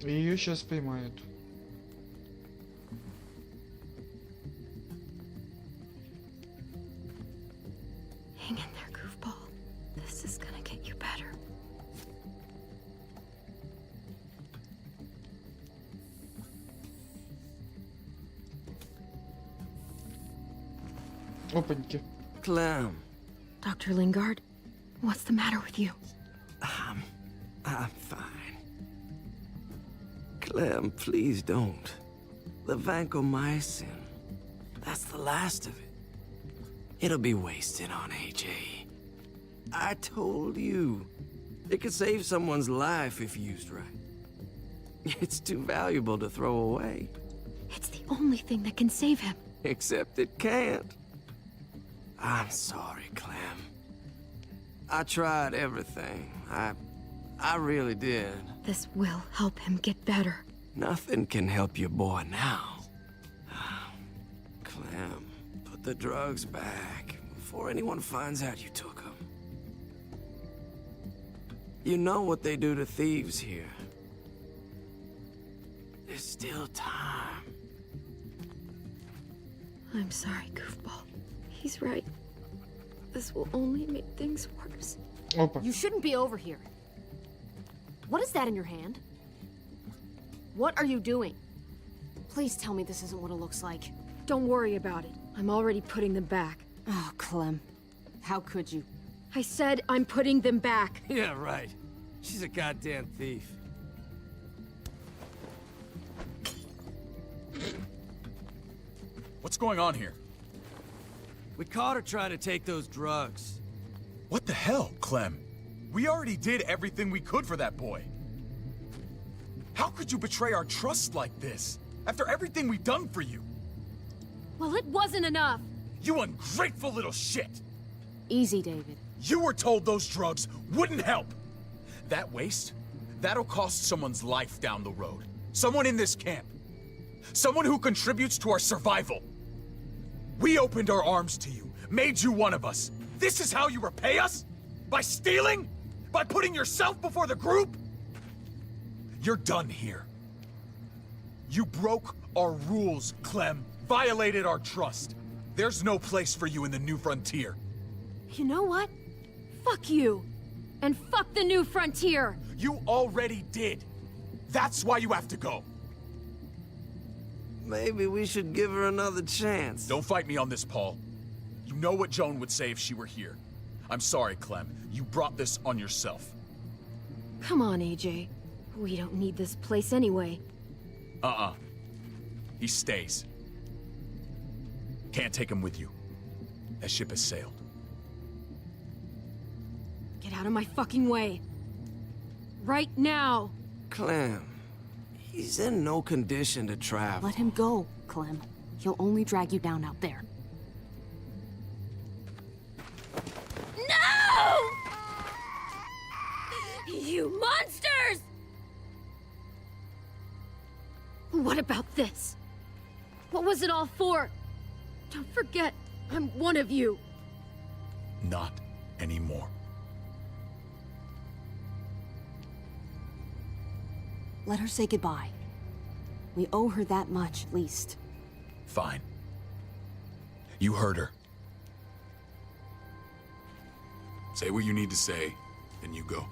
Ее сейчас поймают. Hang in there, goofball. This is gonna get you better. Опаньки. Clem. Dr. Lingard, what's the matter with you? I'm fine. Clem, please don't. The vancomycin. That's the last of it. It'll be wasted on AJ. I told you. It could save someone's life if used right. It's too valuable to throw away. It's the only thing that can save him. Except it can't. I'm sorry, Clem. I tried everything. I really did. This will help him get better. Nothing can help your boy now. Clem, put the drugs back before anyone finds out you took them. You know what they do to thieves here. There's still time. I'm sorry, goofball. He's right. This will only make things worse. Опа. You shouldn't be over here. What is that in your hand? What are you doing? Please tell me this isn't what it looks like. Don't worry about it. I'm already putting them back. Oh, Clem. How could you? I said I'm putting them back. Yeah, right. She's a goddamn thief. What's going on here? We caught her trying to take those drugs. What the hell, Clem? We already did everything we could for that boy. How could you betray our trust like this? After everything we've done for you? Well, it wasn't enough. You ungrateful little shit! Easy, David. You were told those drugs wouldn't help. That waste, that'll cost someone's life down the road. Someone in this camp. Someone who contributes to our survival. We opened our arms to you, made you one of us. This is how you repay us? By stealing? By putting yourself before the group? You're done here. You broke our rules, Clem. Violated our trust. There's no place for you in the New Frontier. You know what? Fuck you. And fuck the New Frontier. You already did. That's why you have to go. Maybe we should give her another chance. Don't fight me on this, Paul. You know what Joan would say if she were here. I'm sorry, Clem. You brought this on yourself. Come on, AJ. We don't need this place anyway. He stays. Can't take him with you. That ship has sailed. Get out of my fucking way. Right now. Clem, he's in no condition to travel. Let him go, Clem. He'll only drag you down out there. No! You monsters! What about this? What was it all for? Don't forget, I'm one of you. Not anymore. Let her say goodbye. We owe her that much, at least. Fine. You heard her. Say what you need to say, then you go.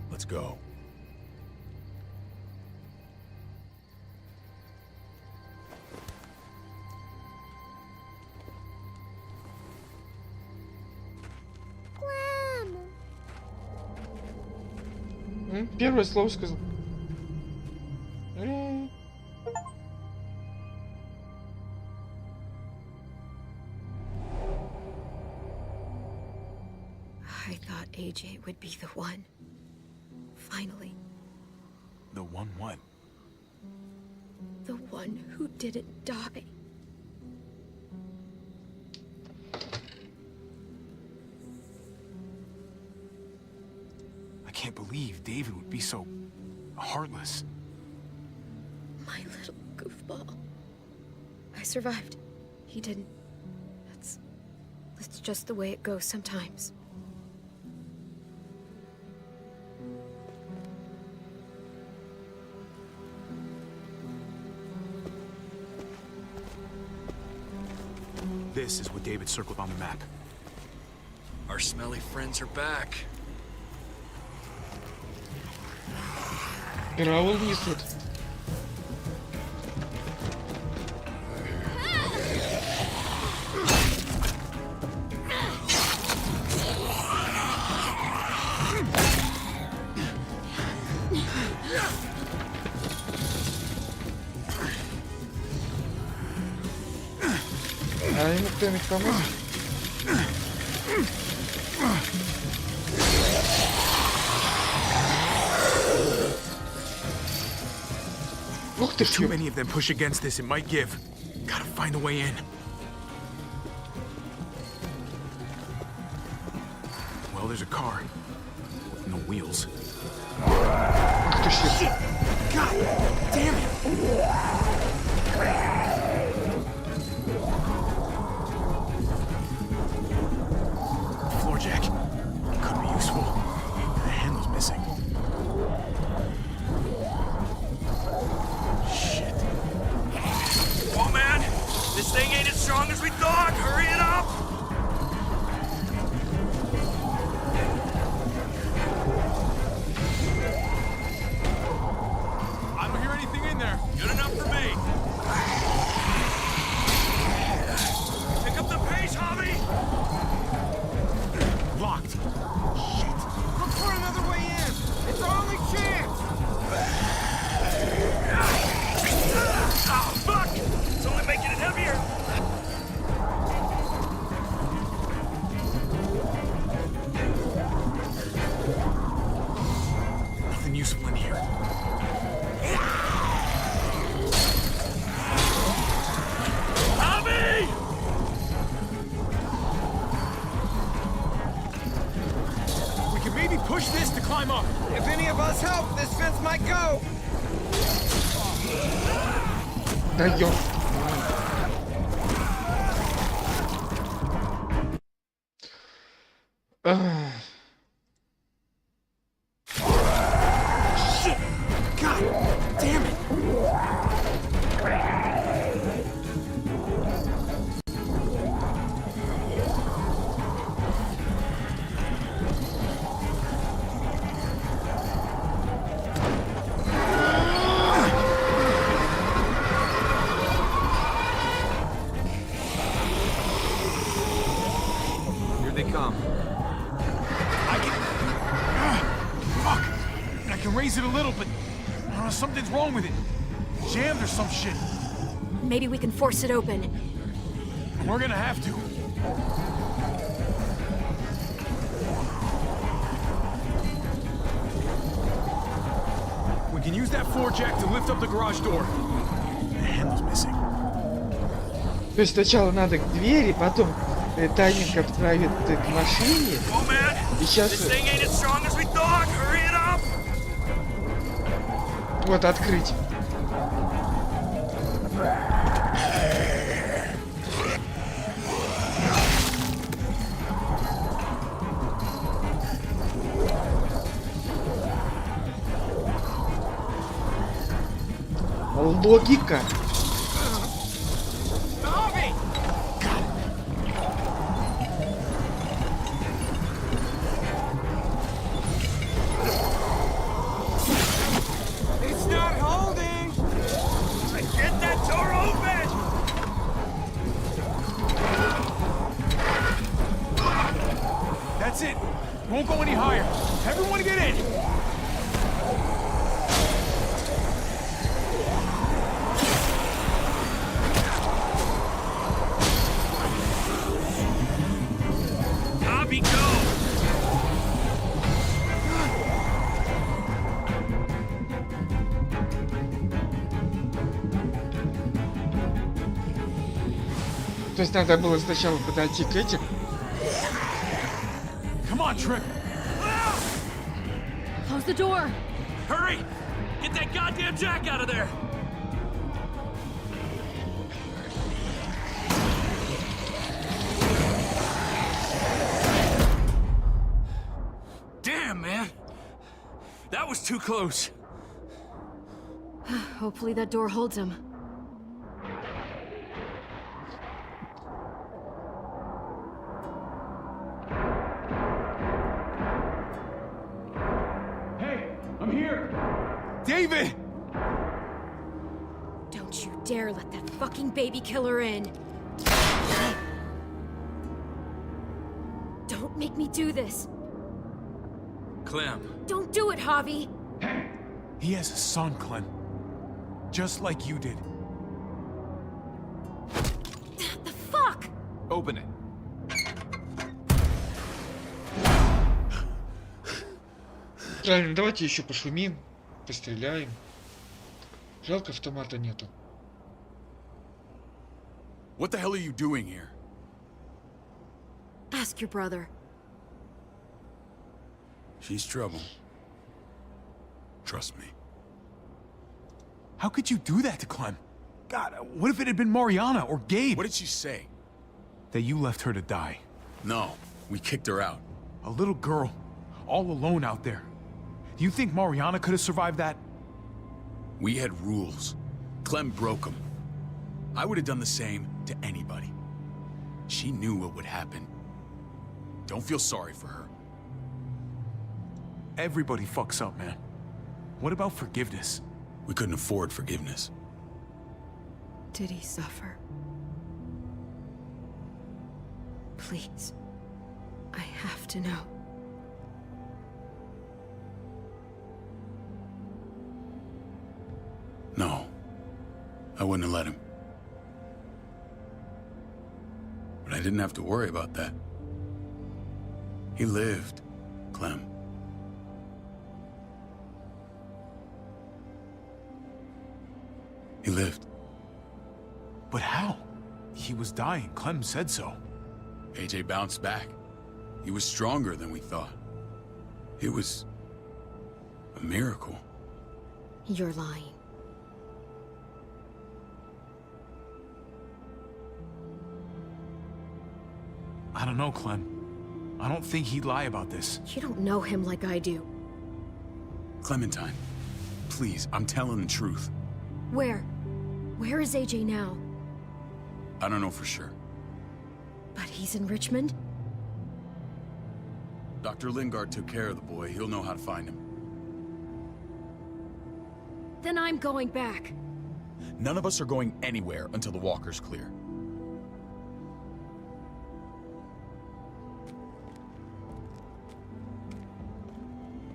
Let's go. Первое слово сказал. I thought AJ would be the one. Finally. The one what? The one who didn't die. I can't believe David would be so heartless. My little goofball. I survived. He didn't. That's just the way it goes sometimes. This is what David circled on the map. Our smelly friends are back. Раул несут. А ему кто-нибудь поможет? Ух ты ж. Too many of them push against this, it might give. Gotta find a way in. Well, there's a car. With no wheels. Ух ты ж. God damn it! Floor jack. It could be useful. The handle's missing. Shit. Oh man, this thing ain't as strong as we thought. Hurry it up! I don't hear anything in there. Good enough for me. Push this to climb up. If any of us help, this fence might go. Да ёп. Shit! God damn it! Here they come. Fuck! I can raise it a little, but something's wrong with it. Jammed or some shit. Maybe we can force it open. We're gonna have to. We can use that floor jack to lift up the garage door. The handle's missing. То есть сначала надо к двери, потом тайминг отправит к машине. И сейчас... Вот открыть. Логика. That's it. Won't go any higher. Everyone get in. Bobby, go! То есть надо было сначала подойти к этим. Come on, Trick. Close the door. Hurry! Get that goddamn jack out of there! Damn, man! That was too close. Hopefully that door holds him. Hey, I'm here. David! Don't you dare let that fucking baby killer in. Don't make me do this. Clem. Don't do it, Javi. He has a son, Clem. Just like you did. The fuck? Open it. Правильно, давайте еще пошумим, постреляем. Жалко, автомата нету. What the hell are you doing here? Ask your brother. She's trouble. Trust me. How could you do that to Clem? God, what if it had been Mariana or Gabe? What did she say? That you left her to die. No, we kicked her out. A little girl, all alone out there. Do you think Mariana could have survived that? We had rules. Clem broke them. I would have done the same to anybody. She knew what would happen. Don't feel sorry for her. Everybody fucks up, man. What about forgiveness? We couldn't afford forgiveness. Did he suffer? Please. I have to know. No. I wouldn't have let him. But I didn't have to worry about that. He lived, Clem. He lived. But how? He was dying. Clem said so. AJ bounced back. He was stronger than we thought. It was a miracle. You're lying. I don't know, Clem. I don't think he'd lie about this. You don't know him like I do. Clementine, please, I'm telling the truth. Where? Where is AJ now? I don't know for sure. But he's in Richmond? Dr. Lingard took care of the boy. He'll know how to find him. Then I'm going back. None of us are going anywhere until the walker's clear.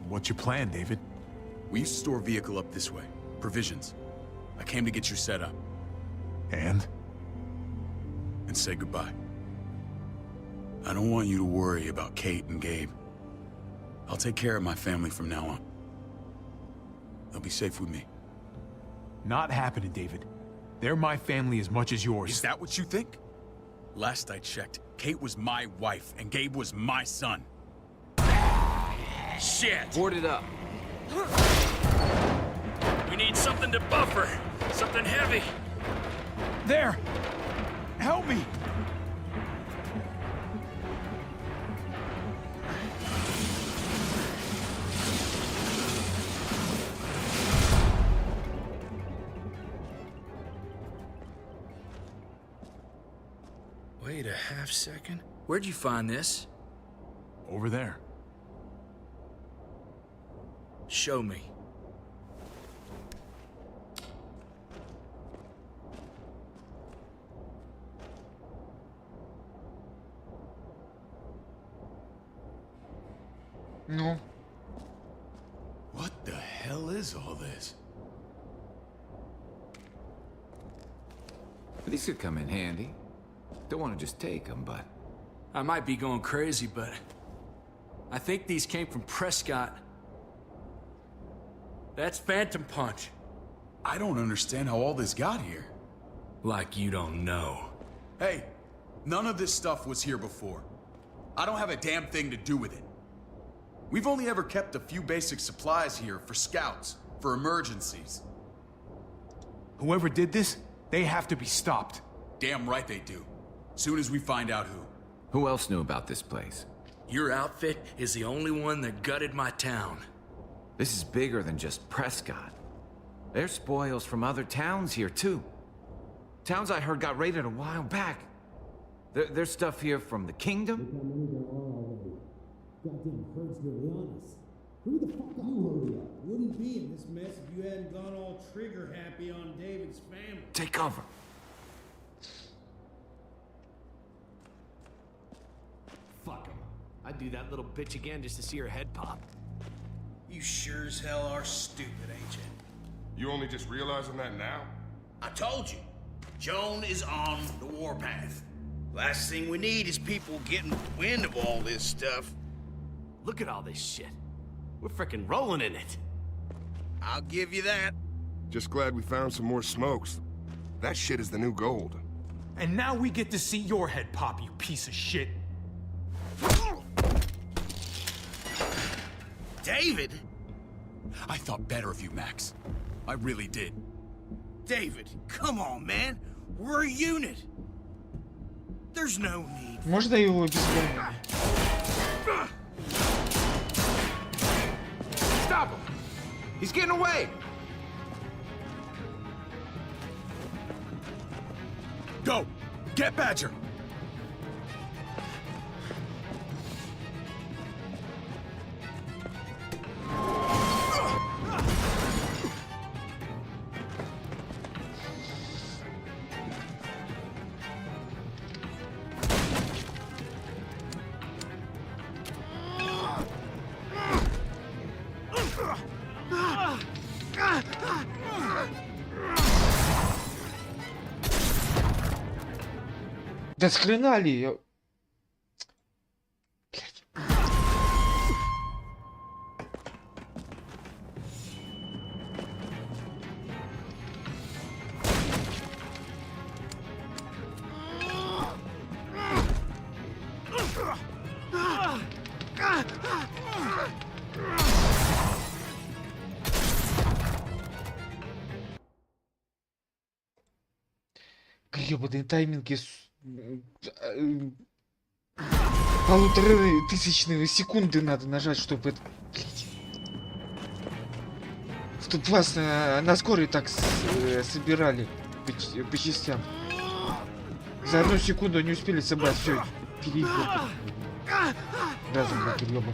What's your plan, David? We used to store a vehicle up this way. Provisions. I came to get you set up. And? And say goodbye. I don't want you to worry about Kate and Gabe. I'll take care of my family from now on. They'll be safe with me. Not happening, David. They're my family as much as yours. Is that what you think? Last I checked, Kate was my wife and Gabe was my son. Shit! Board it up. We need something to buffer. Something heavy. There! Help me! Wait a half second. Where'd you find this? Over there. Show me. No. What the hell is all this? These could come in handy. Don't want to just take them, but... I might be going crazy, but... I think these came from Prescott. That's Phantom Punch. I don't understand how all this got here. Like you don't know. Hey, none of this stuff was here before. I don't have a damn thing to do with it. We've only ever kept a few basic supplies here for scouts, for emergencies. Whoever did this, they have to be stopped. Damn right they do. Soon as we find out who. Who else knew about this place? Your outfit is the only one that gutted my town. This is bigger than just Prescott. There's spoils from other towns here, too. Towns I heard got raided a while back. There's stuff here from the Kingdom. Goddamn herd's really on us. Who the fuck you hurry up? Wouldn't be in this mess if you hadn't gone all trigger happy on David's family. Take cover. Fuck him. I'd do that little bitch again just to see her head pop. You sure as hell are stupid, ain't you? You only just realizing that now? I told you. Joan is on the warpath. Last thing we need is people getting wind of all this stuff. Look at all this shit. We're frickin' rolling in it. I'll give you that. Just glad we found some more smokes. That shit is the new gold. And now we get to see your head pop, you piece of shit. David? I thought better of you, Max. I really did. David, come on, man. We're a unit. There's no need. Можно его без брони? Stop him! He's getting away! Go! Get Badger! Да схрена ли я... Гребаные тайминги. Полутора тысячные секунды надо нажать, чтобы это... Блядь. Тут вас на скорой так собирали по частям. За 1 секунду не успели собрать, все, переехали. Разом, как ёбаный.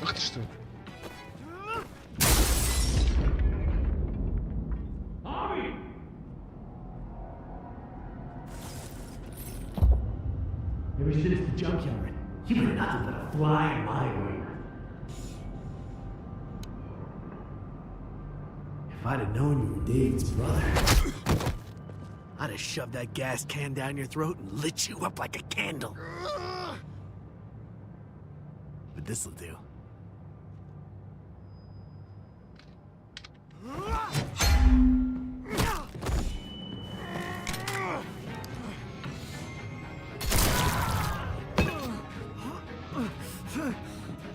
Ах ты что? Ever since the junkyard, you've been nothing but a fly in my way. If I'd have known you were David's brother, I'd have shoved that gas can down your throat and lit you up like a candle. But this'll do.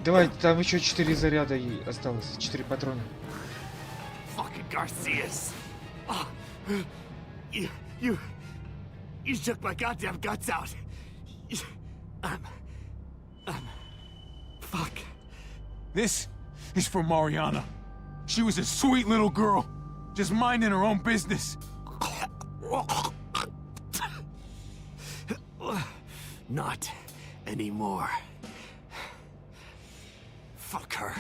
Давай, там еще 4 заряда и осталось, 4 патрона. Fucking Garcias. Oh, you shook my goddamn guts out. Fuck. This is for Mariana. She was a sweet little girl, just minding her own business. Not anymore. Fuck her,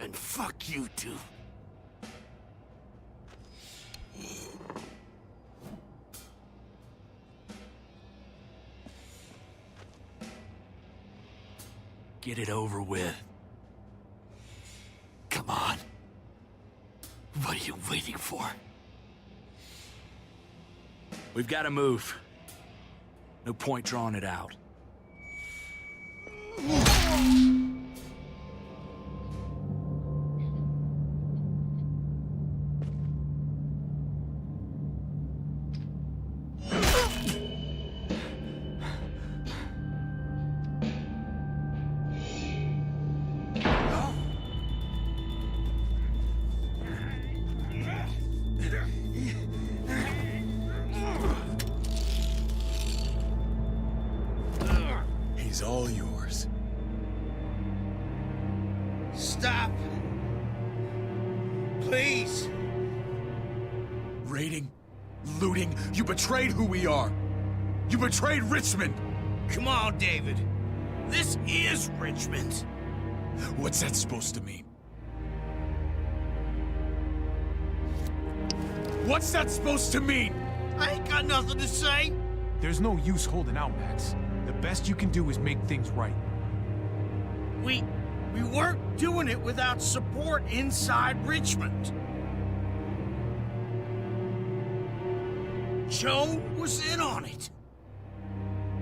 and fuck you too. Get it over with. Come on. What are you waiting for? We've got to move. No point drawing it out. He's all yours. Stop! Please! Raiding, looting, you betrayed who we are. You betrayed Richmond. Come on, David. This is Richmond. What's that supposed to mean? What's that supposed to mean? I ain't got nothing to say. There's no use holding out, Max. The best you can do is make things right. We weren't doing it without support inside Richmond. Joan was in on it.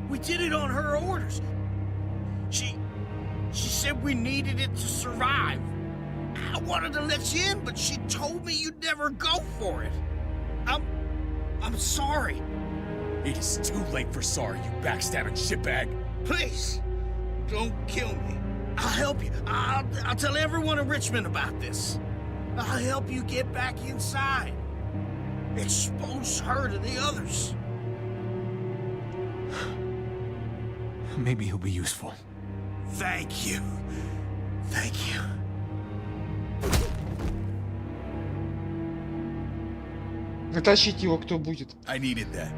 We did it on her orders. She said we needed it to survive. I wanted to let you in, but she told me you'd never go for it. I'm sorry. It is too late for sorry, you backstabbing shitbag. Please, don't kill me. I'll help you. I'll tell everyone in Richmond about this. I'll help you get back inside. Expose her to the others. Maybe he'll be useful. Thank you. Thank you. Натащить его кто будет? I needed that.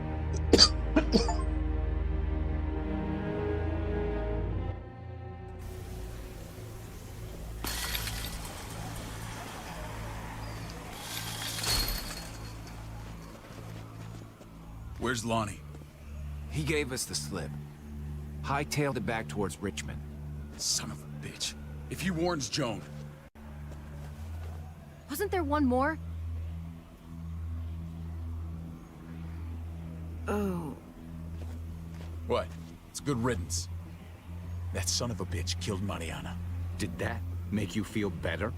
Where's Lonnie? He gave us the slip. Hightailed it back towards Richmond. Son of a bitch. If he warns Joan, Wasn't there one more? Oh. What? It's good riddance. That son of a bitch killed Mariana. Did that make you feel better?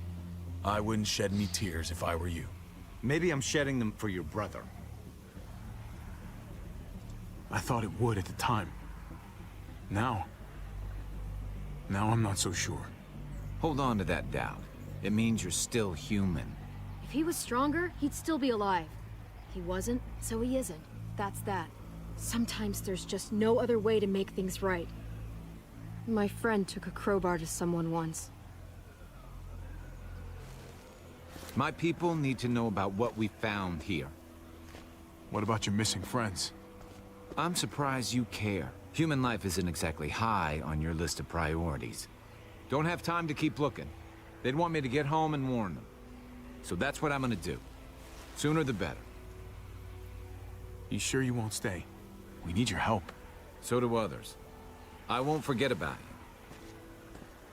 I wouldn't shed any tears if I were you. Maybe I'm shedding them for your brother. I thought it would at the time. Now I'm not so sure. Hold on to that doubt. It means you're still human. If he was stronger, he'd still be alive. He wasn't, so he isn't. That's that. Sometimes there's just no other way to make things right. My friend took a crowbar to someone once. My people need to know about what we found here. What about your missing friends? I'm surprised you care. Human life isn't exactly high on your list of priorities. Don't have time to keep looking. They'd want me to get home and warn them. So that's what I'm gonna do. Sooner the better. You sure you won't stay? We need your help. So do others. I won't forget about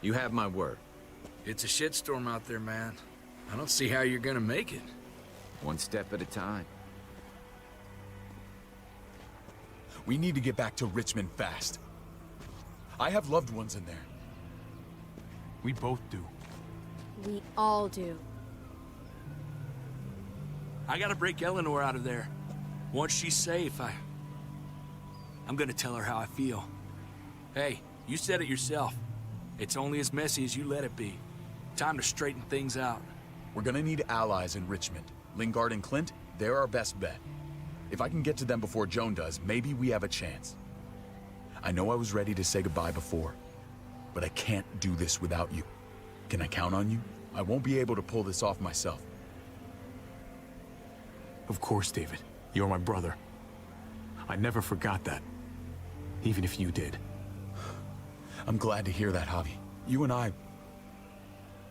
you. You have my word. It's a shitstorm out there, man. I don't see how you're gonna make it. One step at a time. We need to get back to Richmond fast. I have loved ones in there. We both do. We all do. I gotta break Eleanor out of there. Once she's safe, I'm gonna tell her how I feel. Hey, you said it yourself. It's only as messy as you let it be. Time to straighten things out. We're gonna need allies in Richmond. Lingard and Clint, they're our best bet. If I can get to them before Joan does, maybe we have a chance. I know I was ready to say goodbye before, but I can't do this without you. Can I count on you? I won't be able to pull this off myself. Of course, David. You're my brother. I never forgot that. Even if you did. I'm glad to hear that, Javi. You and I,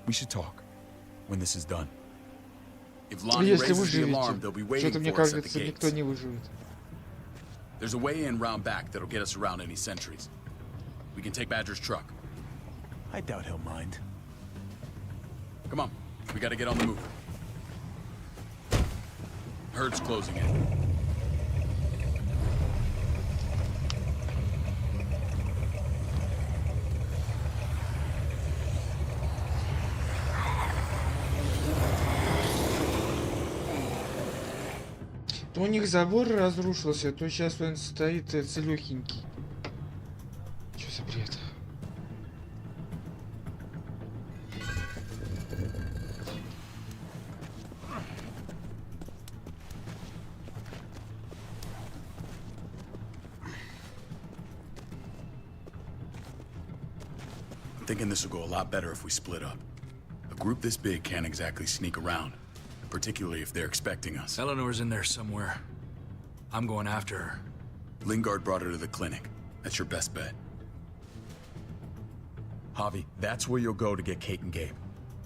we should talk when this is done. If Lonnie Если raises the alarm, выживете, they'll be waiting что-то мне for us at the кажется, gates. никто не выживет. There's a way in round back that'll get us around any sentries. We can take Badger's truck. I doubt he'll mind. Come on, we gotta get on the move. Herd's closing in. То у них забор разрушился, то сейчас он стоит целехенький. Что за бред? I'm thinking this will go a lot better if we split up. A group this big can't exactly sneak around, particularly if they're expecting us. Eleanor's in there somewhere. I'm going after her. Lingard brought her to the clinic. That's your best bet. Javi, that's where you'll go to get Kate and Gabe.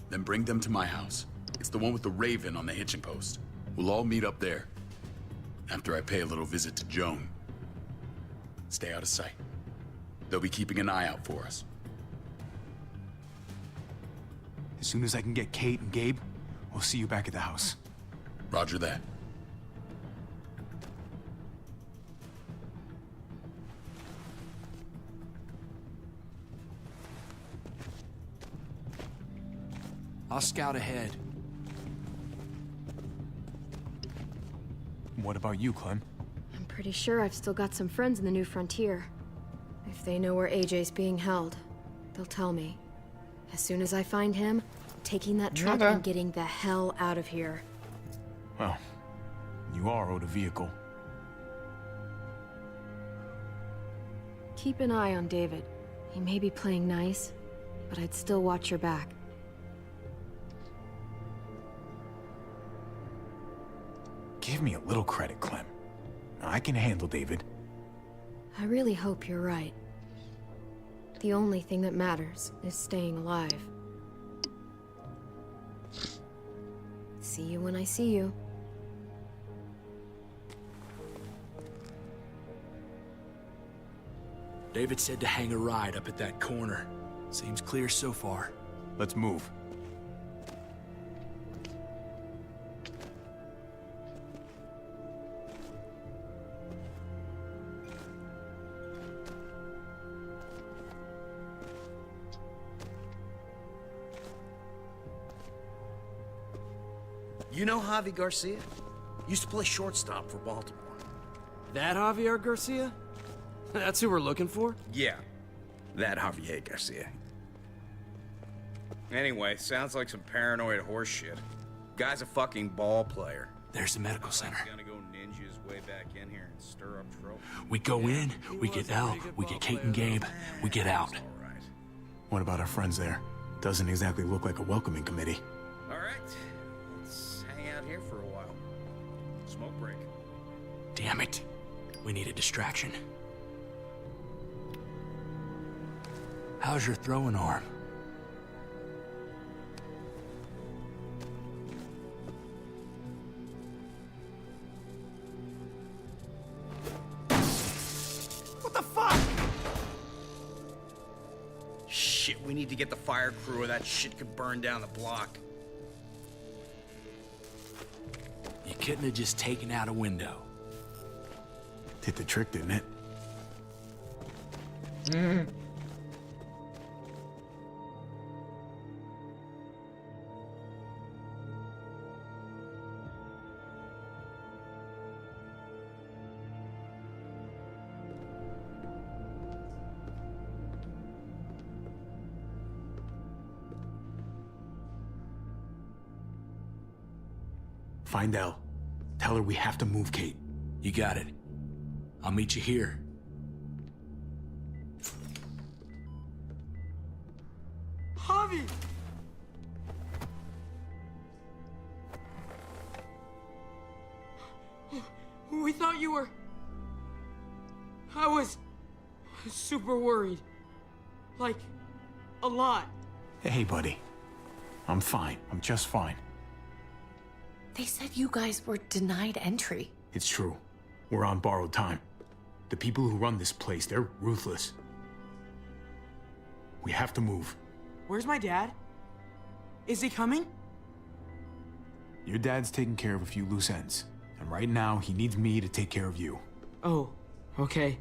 Then bring them to my house. It's the one with the raven on the hitching post. We'll all meet up there. After I pay a little visit to Joan. Stay out of sight. They'll be keeping an eye out for us. As soon as I can get Kate and Gabe, we'll see you back at the house. Roger that. I'll scout ahead. What about you, Clem? I'm pretty sure I've still got some friends in the New Frontier. If they know where AJ's being held, they'll tell me. As soon as I find him, taking that truck and getting the hell out of here. Well, you are owed a vehicle. Keep an eye on David. He may be playing nice, but I'd still watch your back. Give me a little credit, Clem. I can handle David. I really hope you're right. The only thing that matters is staying alive. See you when I see you. David said to hang a ride up at that corner. Seems clear so far. Let's move. You know Javi Garcia? Used to play shortstop for Baltimore. That Javier Garcia? That's who we're looking for? Yeah, that Javier Garcia. Anyway, sounds like some paranoid horse shit. Guy's a fucking ball player. There's the medical center. Gonna go ninja his way back in here and stir up trouble. We go in, we get Elle, we get Kate and Gabe, we get out. What about our friends there? Doesn't exactly look like a welcoming committee. All right, let's hang out here for a while. Smoke break. Damn it. We need a distraction. How's your throwing arm? What the fuck? Shit, we need to get the fire crew or that shit could burn down the block. You couldn't have just taken out a window. Did the trick, didn't it? Find Elle. Tell her we have to move Kate. You got it. I'll meet you here. Javi! We thought you were... I was super worried. Like, a lot. Hey, buddy. I'm fine. I'm just fine. They said you guys were denied entry. It's true. We're on borrowed time. The people who run this place, they're ruthless. We have to move. Where's my dad? Is he coming? Your dad's taking care of a few loose ends. And right now, he needs me to take care of you. Oh, okay.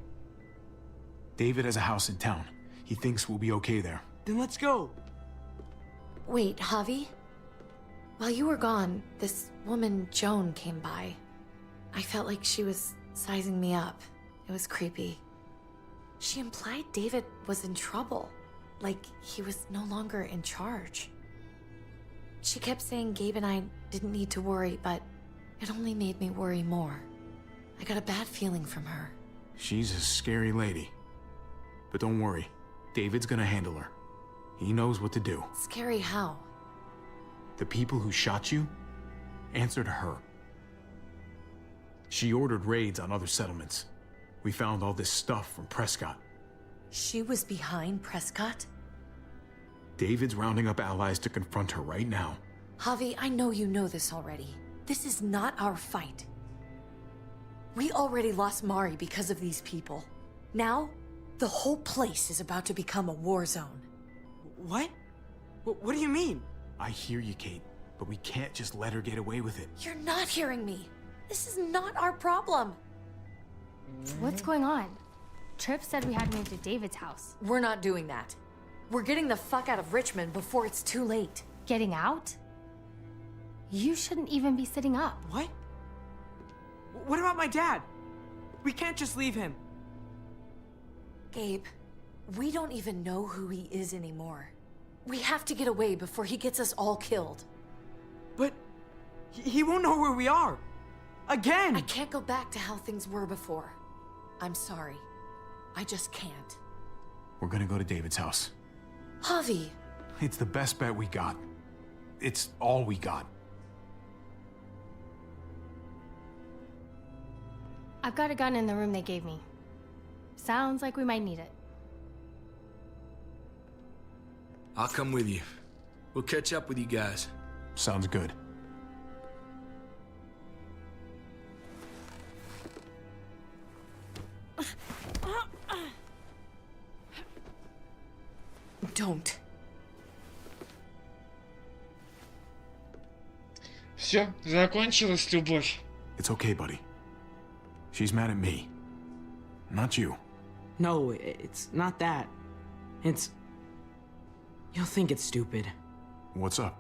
David has a house in town. He thinks we'll be okay there. Then let's go. Wait, Javi? While you were gone, this woman, Joan, came by. I felt like she was sizing me up. It was creepy. She implied David was in trouble, like he was no longer in charge. She kept saying Gabe and I didn't need to worry, but it only made me worry more. I got a bad feeling from her. She's a scary lady. But don't worry, David's gonna handle her. He knows what to do. Scary how? The people who shot you answered her. She ordered raids on other settlements. We found all this stuff from Prescott. She was behind Prescott? David's rounding up allies to confront her right now. Javi, I know you know this already. This is not our fight. We already lost Mari because of these people. Now, the whole place is about to become a war zone. What? What do you mean? I hear you, Kate, but we can't just let her get away with it. You're not hearing me. This is not our problem. What's going on? Tripp said we had to move to David's house. We're not doing that. We're getting the fuck out of Richmond before it's too late. Getting out? You shouldn't even be sitting up. What? What about my dad? We can't just leave him. Gabe, we don't even know who he is anymore. We have to get away before he gets us all killed. But he won't know where we are. Again! I can't go back to how things were before. I'm sorry. I just can't. We're gonna go to David's house. Javi! It's the best bet we got. It's all we got. I've got a gun in the room they gave me. Sounds like we might need it. I'll come with you. We'll catch up with you guys. Sounds good. Don't. Все, закончилась любовь. It's okay, buddy. She's mad at me. Not you. No, it's not that. It's... You'll think it's stupid. What's up?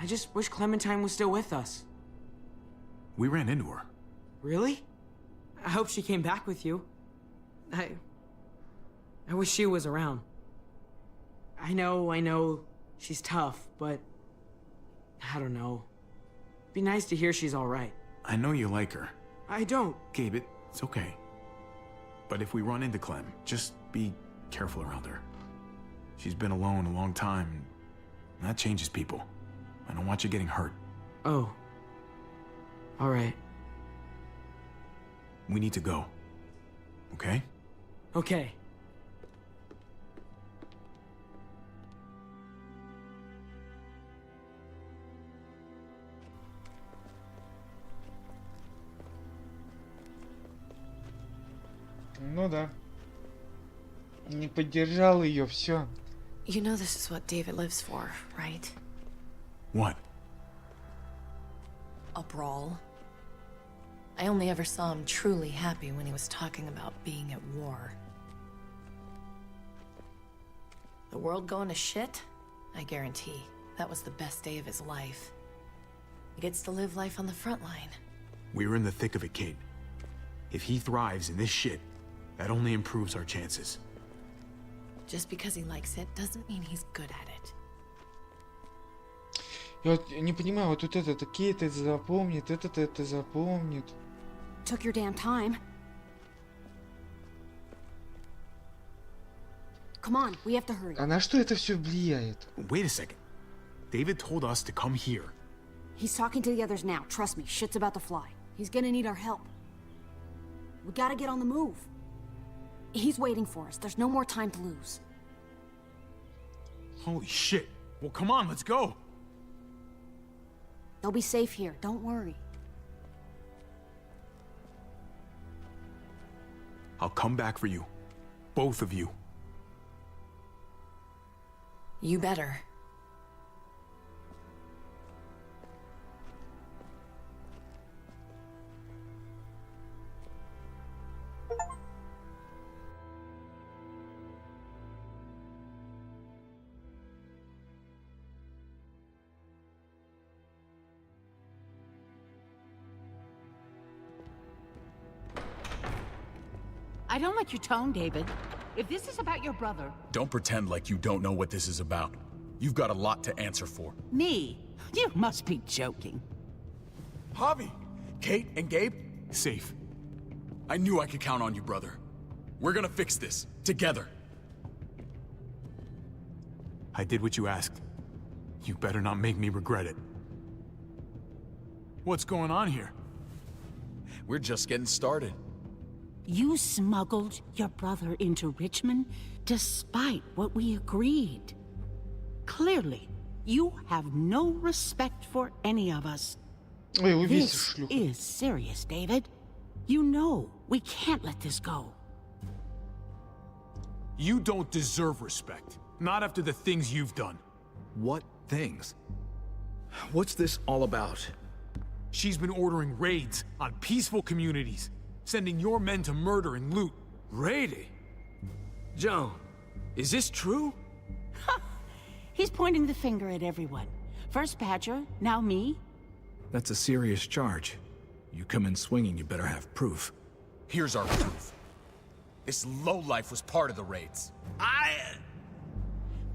I just wish Clementine was still with us. We ran into her. Really? I hope she came back with you. I wish she was around. I know, she's tough, but I don't know. Be nice to hear she's alright. I know you like her. I don't. Gabe, it's okay. But if we run into Clem, just be careful around her. She's been alone a long time, and that changes people. I don't want you getting hurt. Oh. Alright. We need to go. Okay? Okay. Ну да. Не поддержал ее, все. You know this is what David lives for, right? What? A brawl. I only ever saw him truly happy when he was talking about being at war. The world going to shit? I guarantee that was the best day of his life. He gets to live life on the front line. We're in the thick of it, Kate. If he thrives in this shit, that only improves our chances. Just because he likes it doesn't mean he's good at it. Я вот не понимаю, вот это Кейт это запомнит, это запомнит. Took your damn time. Come on, we have to hurry. А на что это все влияет? Wait a second. David told us to come here. He's talking to the others now. Trust me, shit's about to fly. He's gonna need our help. We gotta get on the move. He's waiting for us. There's no more time to lose. Holy shit. Well, come on, let's go. They'll be safe here. Don't worry. I'll come back for you. Both of you. You better. I don't like your tone, David. If this is about your brother... Don't pretend like you don't know what this is about. You've got a lot to answer for. Me? You must be joking. Javi! Kate and Gabe? Safe. I knew I could count on you, brother. We're gonna fix this. Together. I did what you asked. You better not make me regret it. What's going on here? We're just getting started. You smuggled your brother into Richmond despite what we agreed. Clearly, you have no respect for any of us. This is serious, David. You know we can't let this go. You don't deserve respect. Not after the things you've done. What things? What's this all about? She's been ordering raids on peaceful communities, sending your men to murder and loot. Raiding? Joan, is this true? He's pointing the finger at everyone. First Badger, now me. That's a serious charge. You come in swinging, you better have proof. Here's our proof. This lowlife was part of the raids.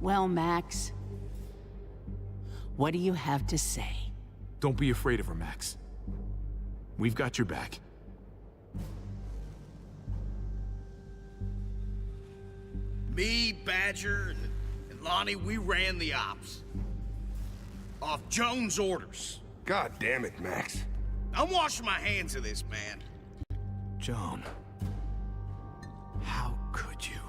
Well, Max, what do you have to say? Don't be afraid of her, Max. We've got your back. Me, Badger, and Lonnie, we ran the ops. Off Joan's orders. God damn it, Max. I'm washing my hands of this, man. Joan. How could you?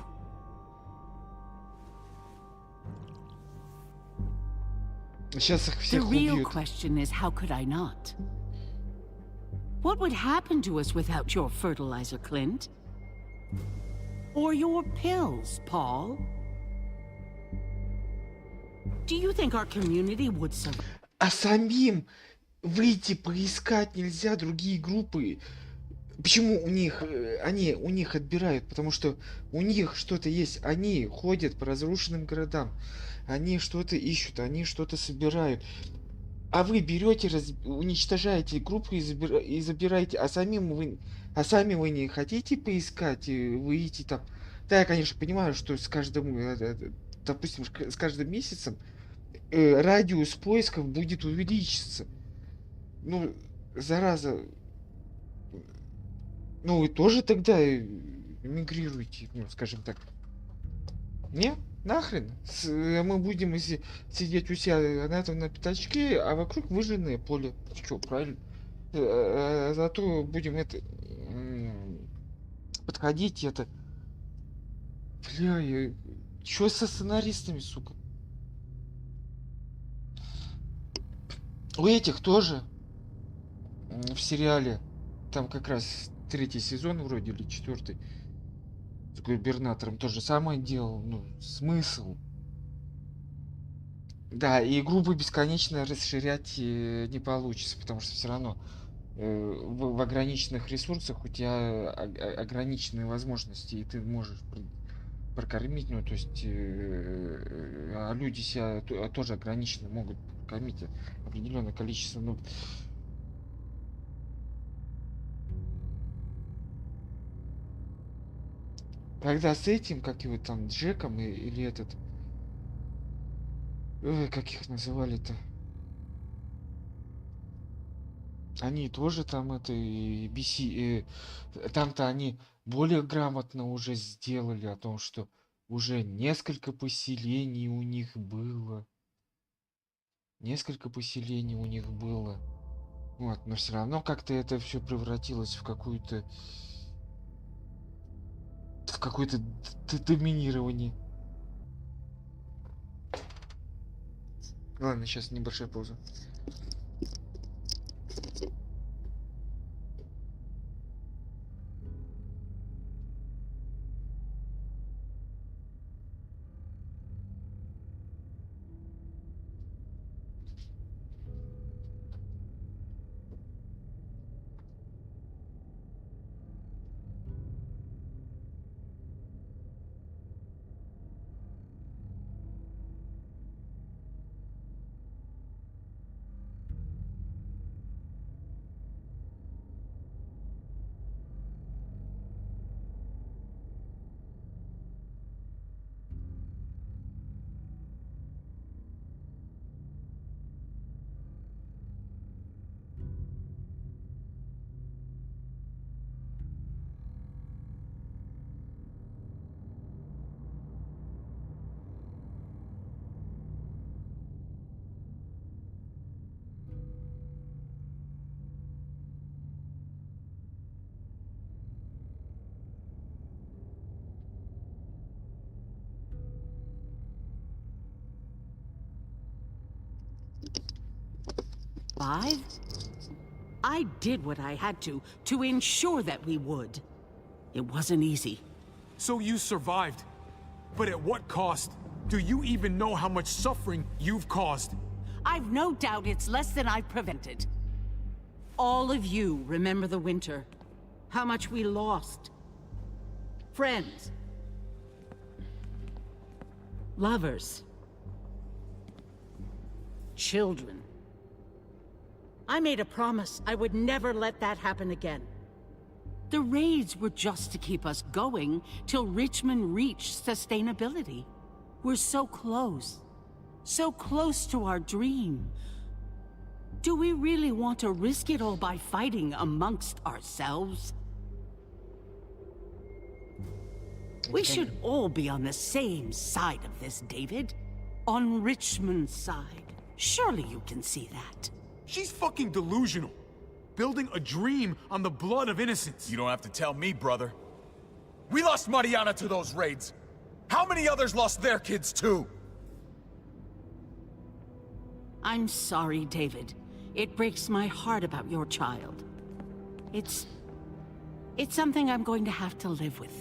Сейчас их The всех real убьют. question is, how could I not? What would happen to us without your fertilizer, Clint? Or your pills, Paul? Do you think our community would survive? А самим выйти поискать нельзя другие группы. Почему у них у них отбирают? Потому что у них что-то есть. Они ходят по разрушенным городам. Они что-то ищут, они что-то собирают. А вы берете, уничтожаете группу и забираете, а сами вы не хотите поискать, выйти там. Да, я, конечно, понимаю, что с каждым, допустим, с каждым месяцем радиус поисков будет увеличиться. Ну, зараза. Ну, вы тоже тогда мигрируете, ну, скажем так. Не? Нахрен? Мы будем сидеть у себя на пятачке, а вокруг выжженное поле. Что, правильно? Зато будем подходить это. Бля, чё со сценаристами, сука? У этих тоже в сериале, там как раз 3-й сезон вроде или 4-й, с губернатором то же самое делал. Ну, смысл? Да, и группу бесконечно расширять не получится, потому что все равно в ограниченных ресурсах у тебя ограниченные возможности, и ты можешь прокормить, ну, то есть люди себя тоже ограниченно могут прокормить определенное количество, ну, когда с этим, как его там, Джеком или этот, как их называли-то, они тоже там это там-то они более грамотно уже сделали о том, что уже несколько поселений у них было. Вот, но все равно как-то это все превратилось в какое-то доминирование. Ладно, сейчас небольшая пауза. I did what I had to ensure that we would. It wasn't easy. So you survived. But at what cost? Do you even know how much suffering you've caused? I've no doubt it's less than I've prevented. All of you remember the winter. How much we lost. Friends. Lovers. Children. I made a promise I would never let that happen again. The raids were just to keep us going till Richmond reached sustainability. We're so close to our dream. Do we really want to risk it all by fighting amongst ourselves? We should all be on the same side of this, David. On Richmond's side. Surely you can see that. She's fucking delusional. Building a dream on the blood of innocents. You don't have to tell me, brother. We lost Mariana to those raids. How many others lost their kids too? I'm sorry, David. It breaks my heart about your child. It's something I'm going to have to live with.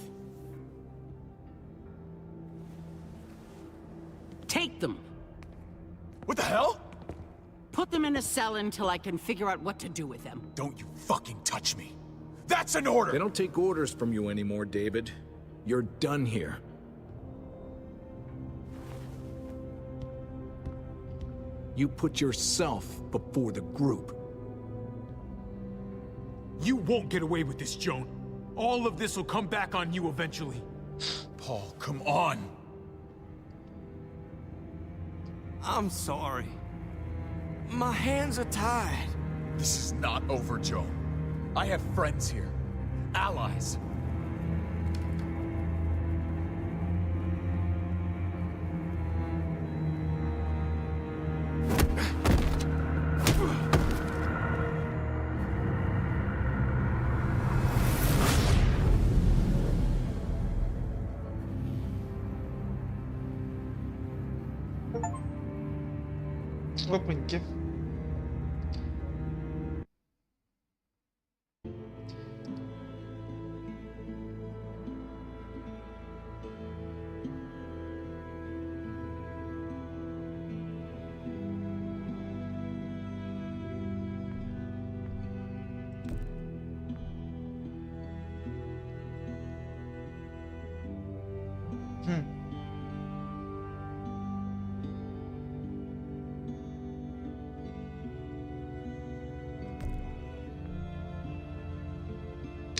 Take them. What the hell? Put them in a cell until I can figure out what to do with them. Don't you fucking touch me. That's an order! They don't take orders from you anymore, David. You're done here. You put yourself before the group. You won't get away with this, Joan. All of this will come back on you eventually. Paul, come on. I'm sorry. My hands are tied. This is not over, Joan. I have friends here. Allies. Опаньки.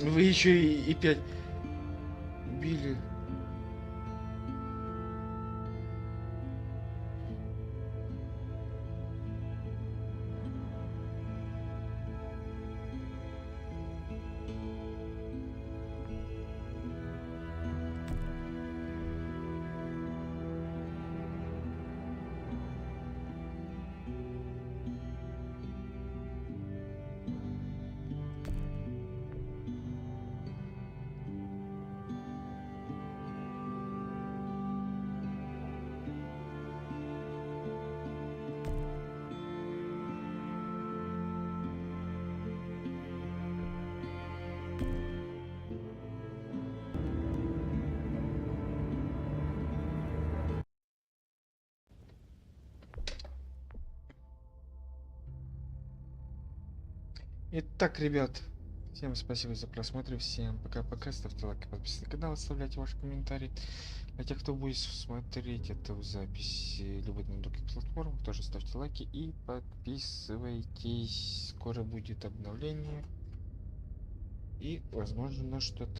Вы еще и 5 убили. Итак, ребят, всем спасибо за просмотр, всем пока-пока, ставьте лайки, подписывайтесь на канал, оставляйте ваши комментарии. А те, кто будет смотреть эту запись любой на других платформах, тоже ставьте лайки и подписывайтесь. Скоро будет обновление и, возможно, что-то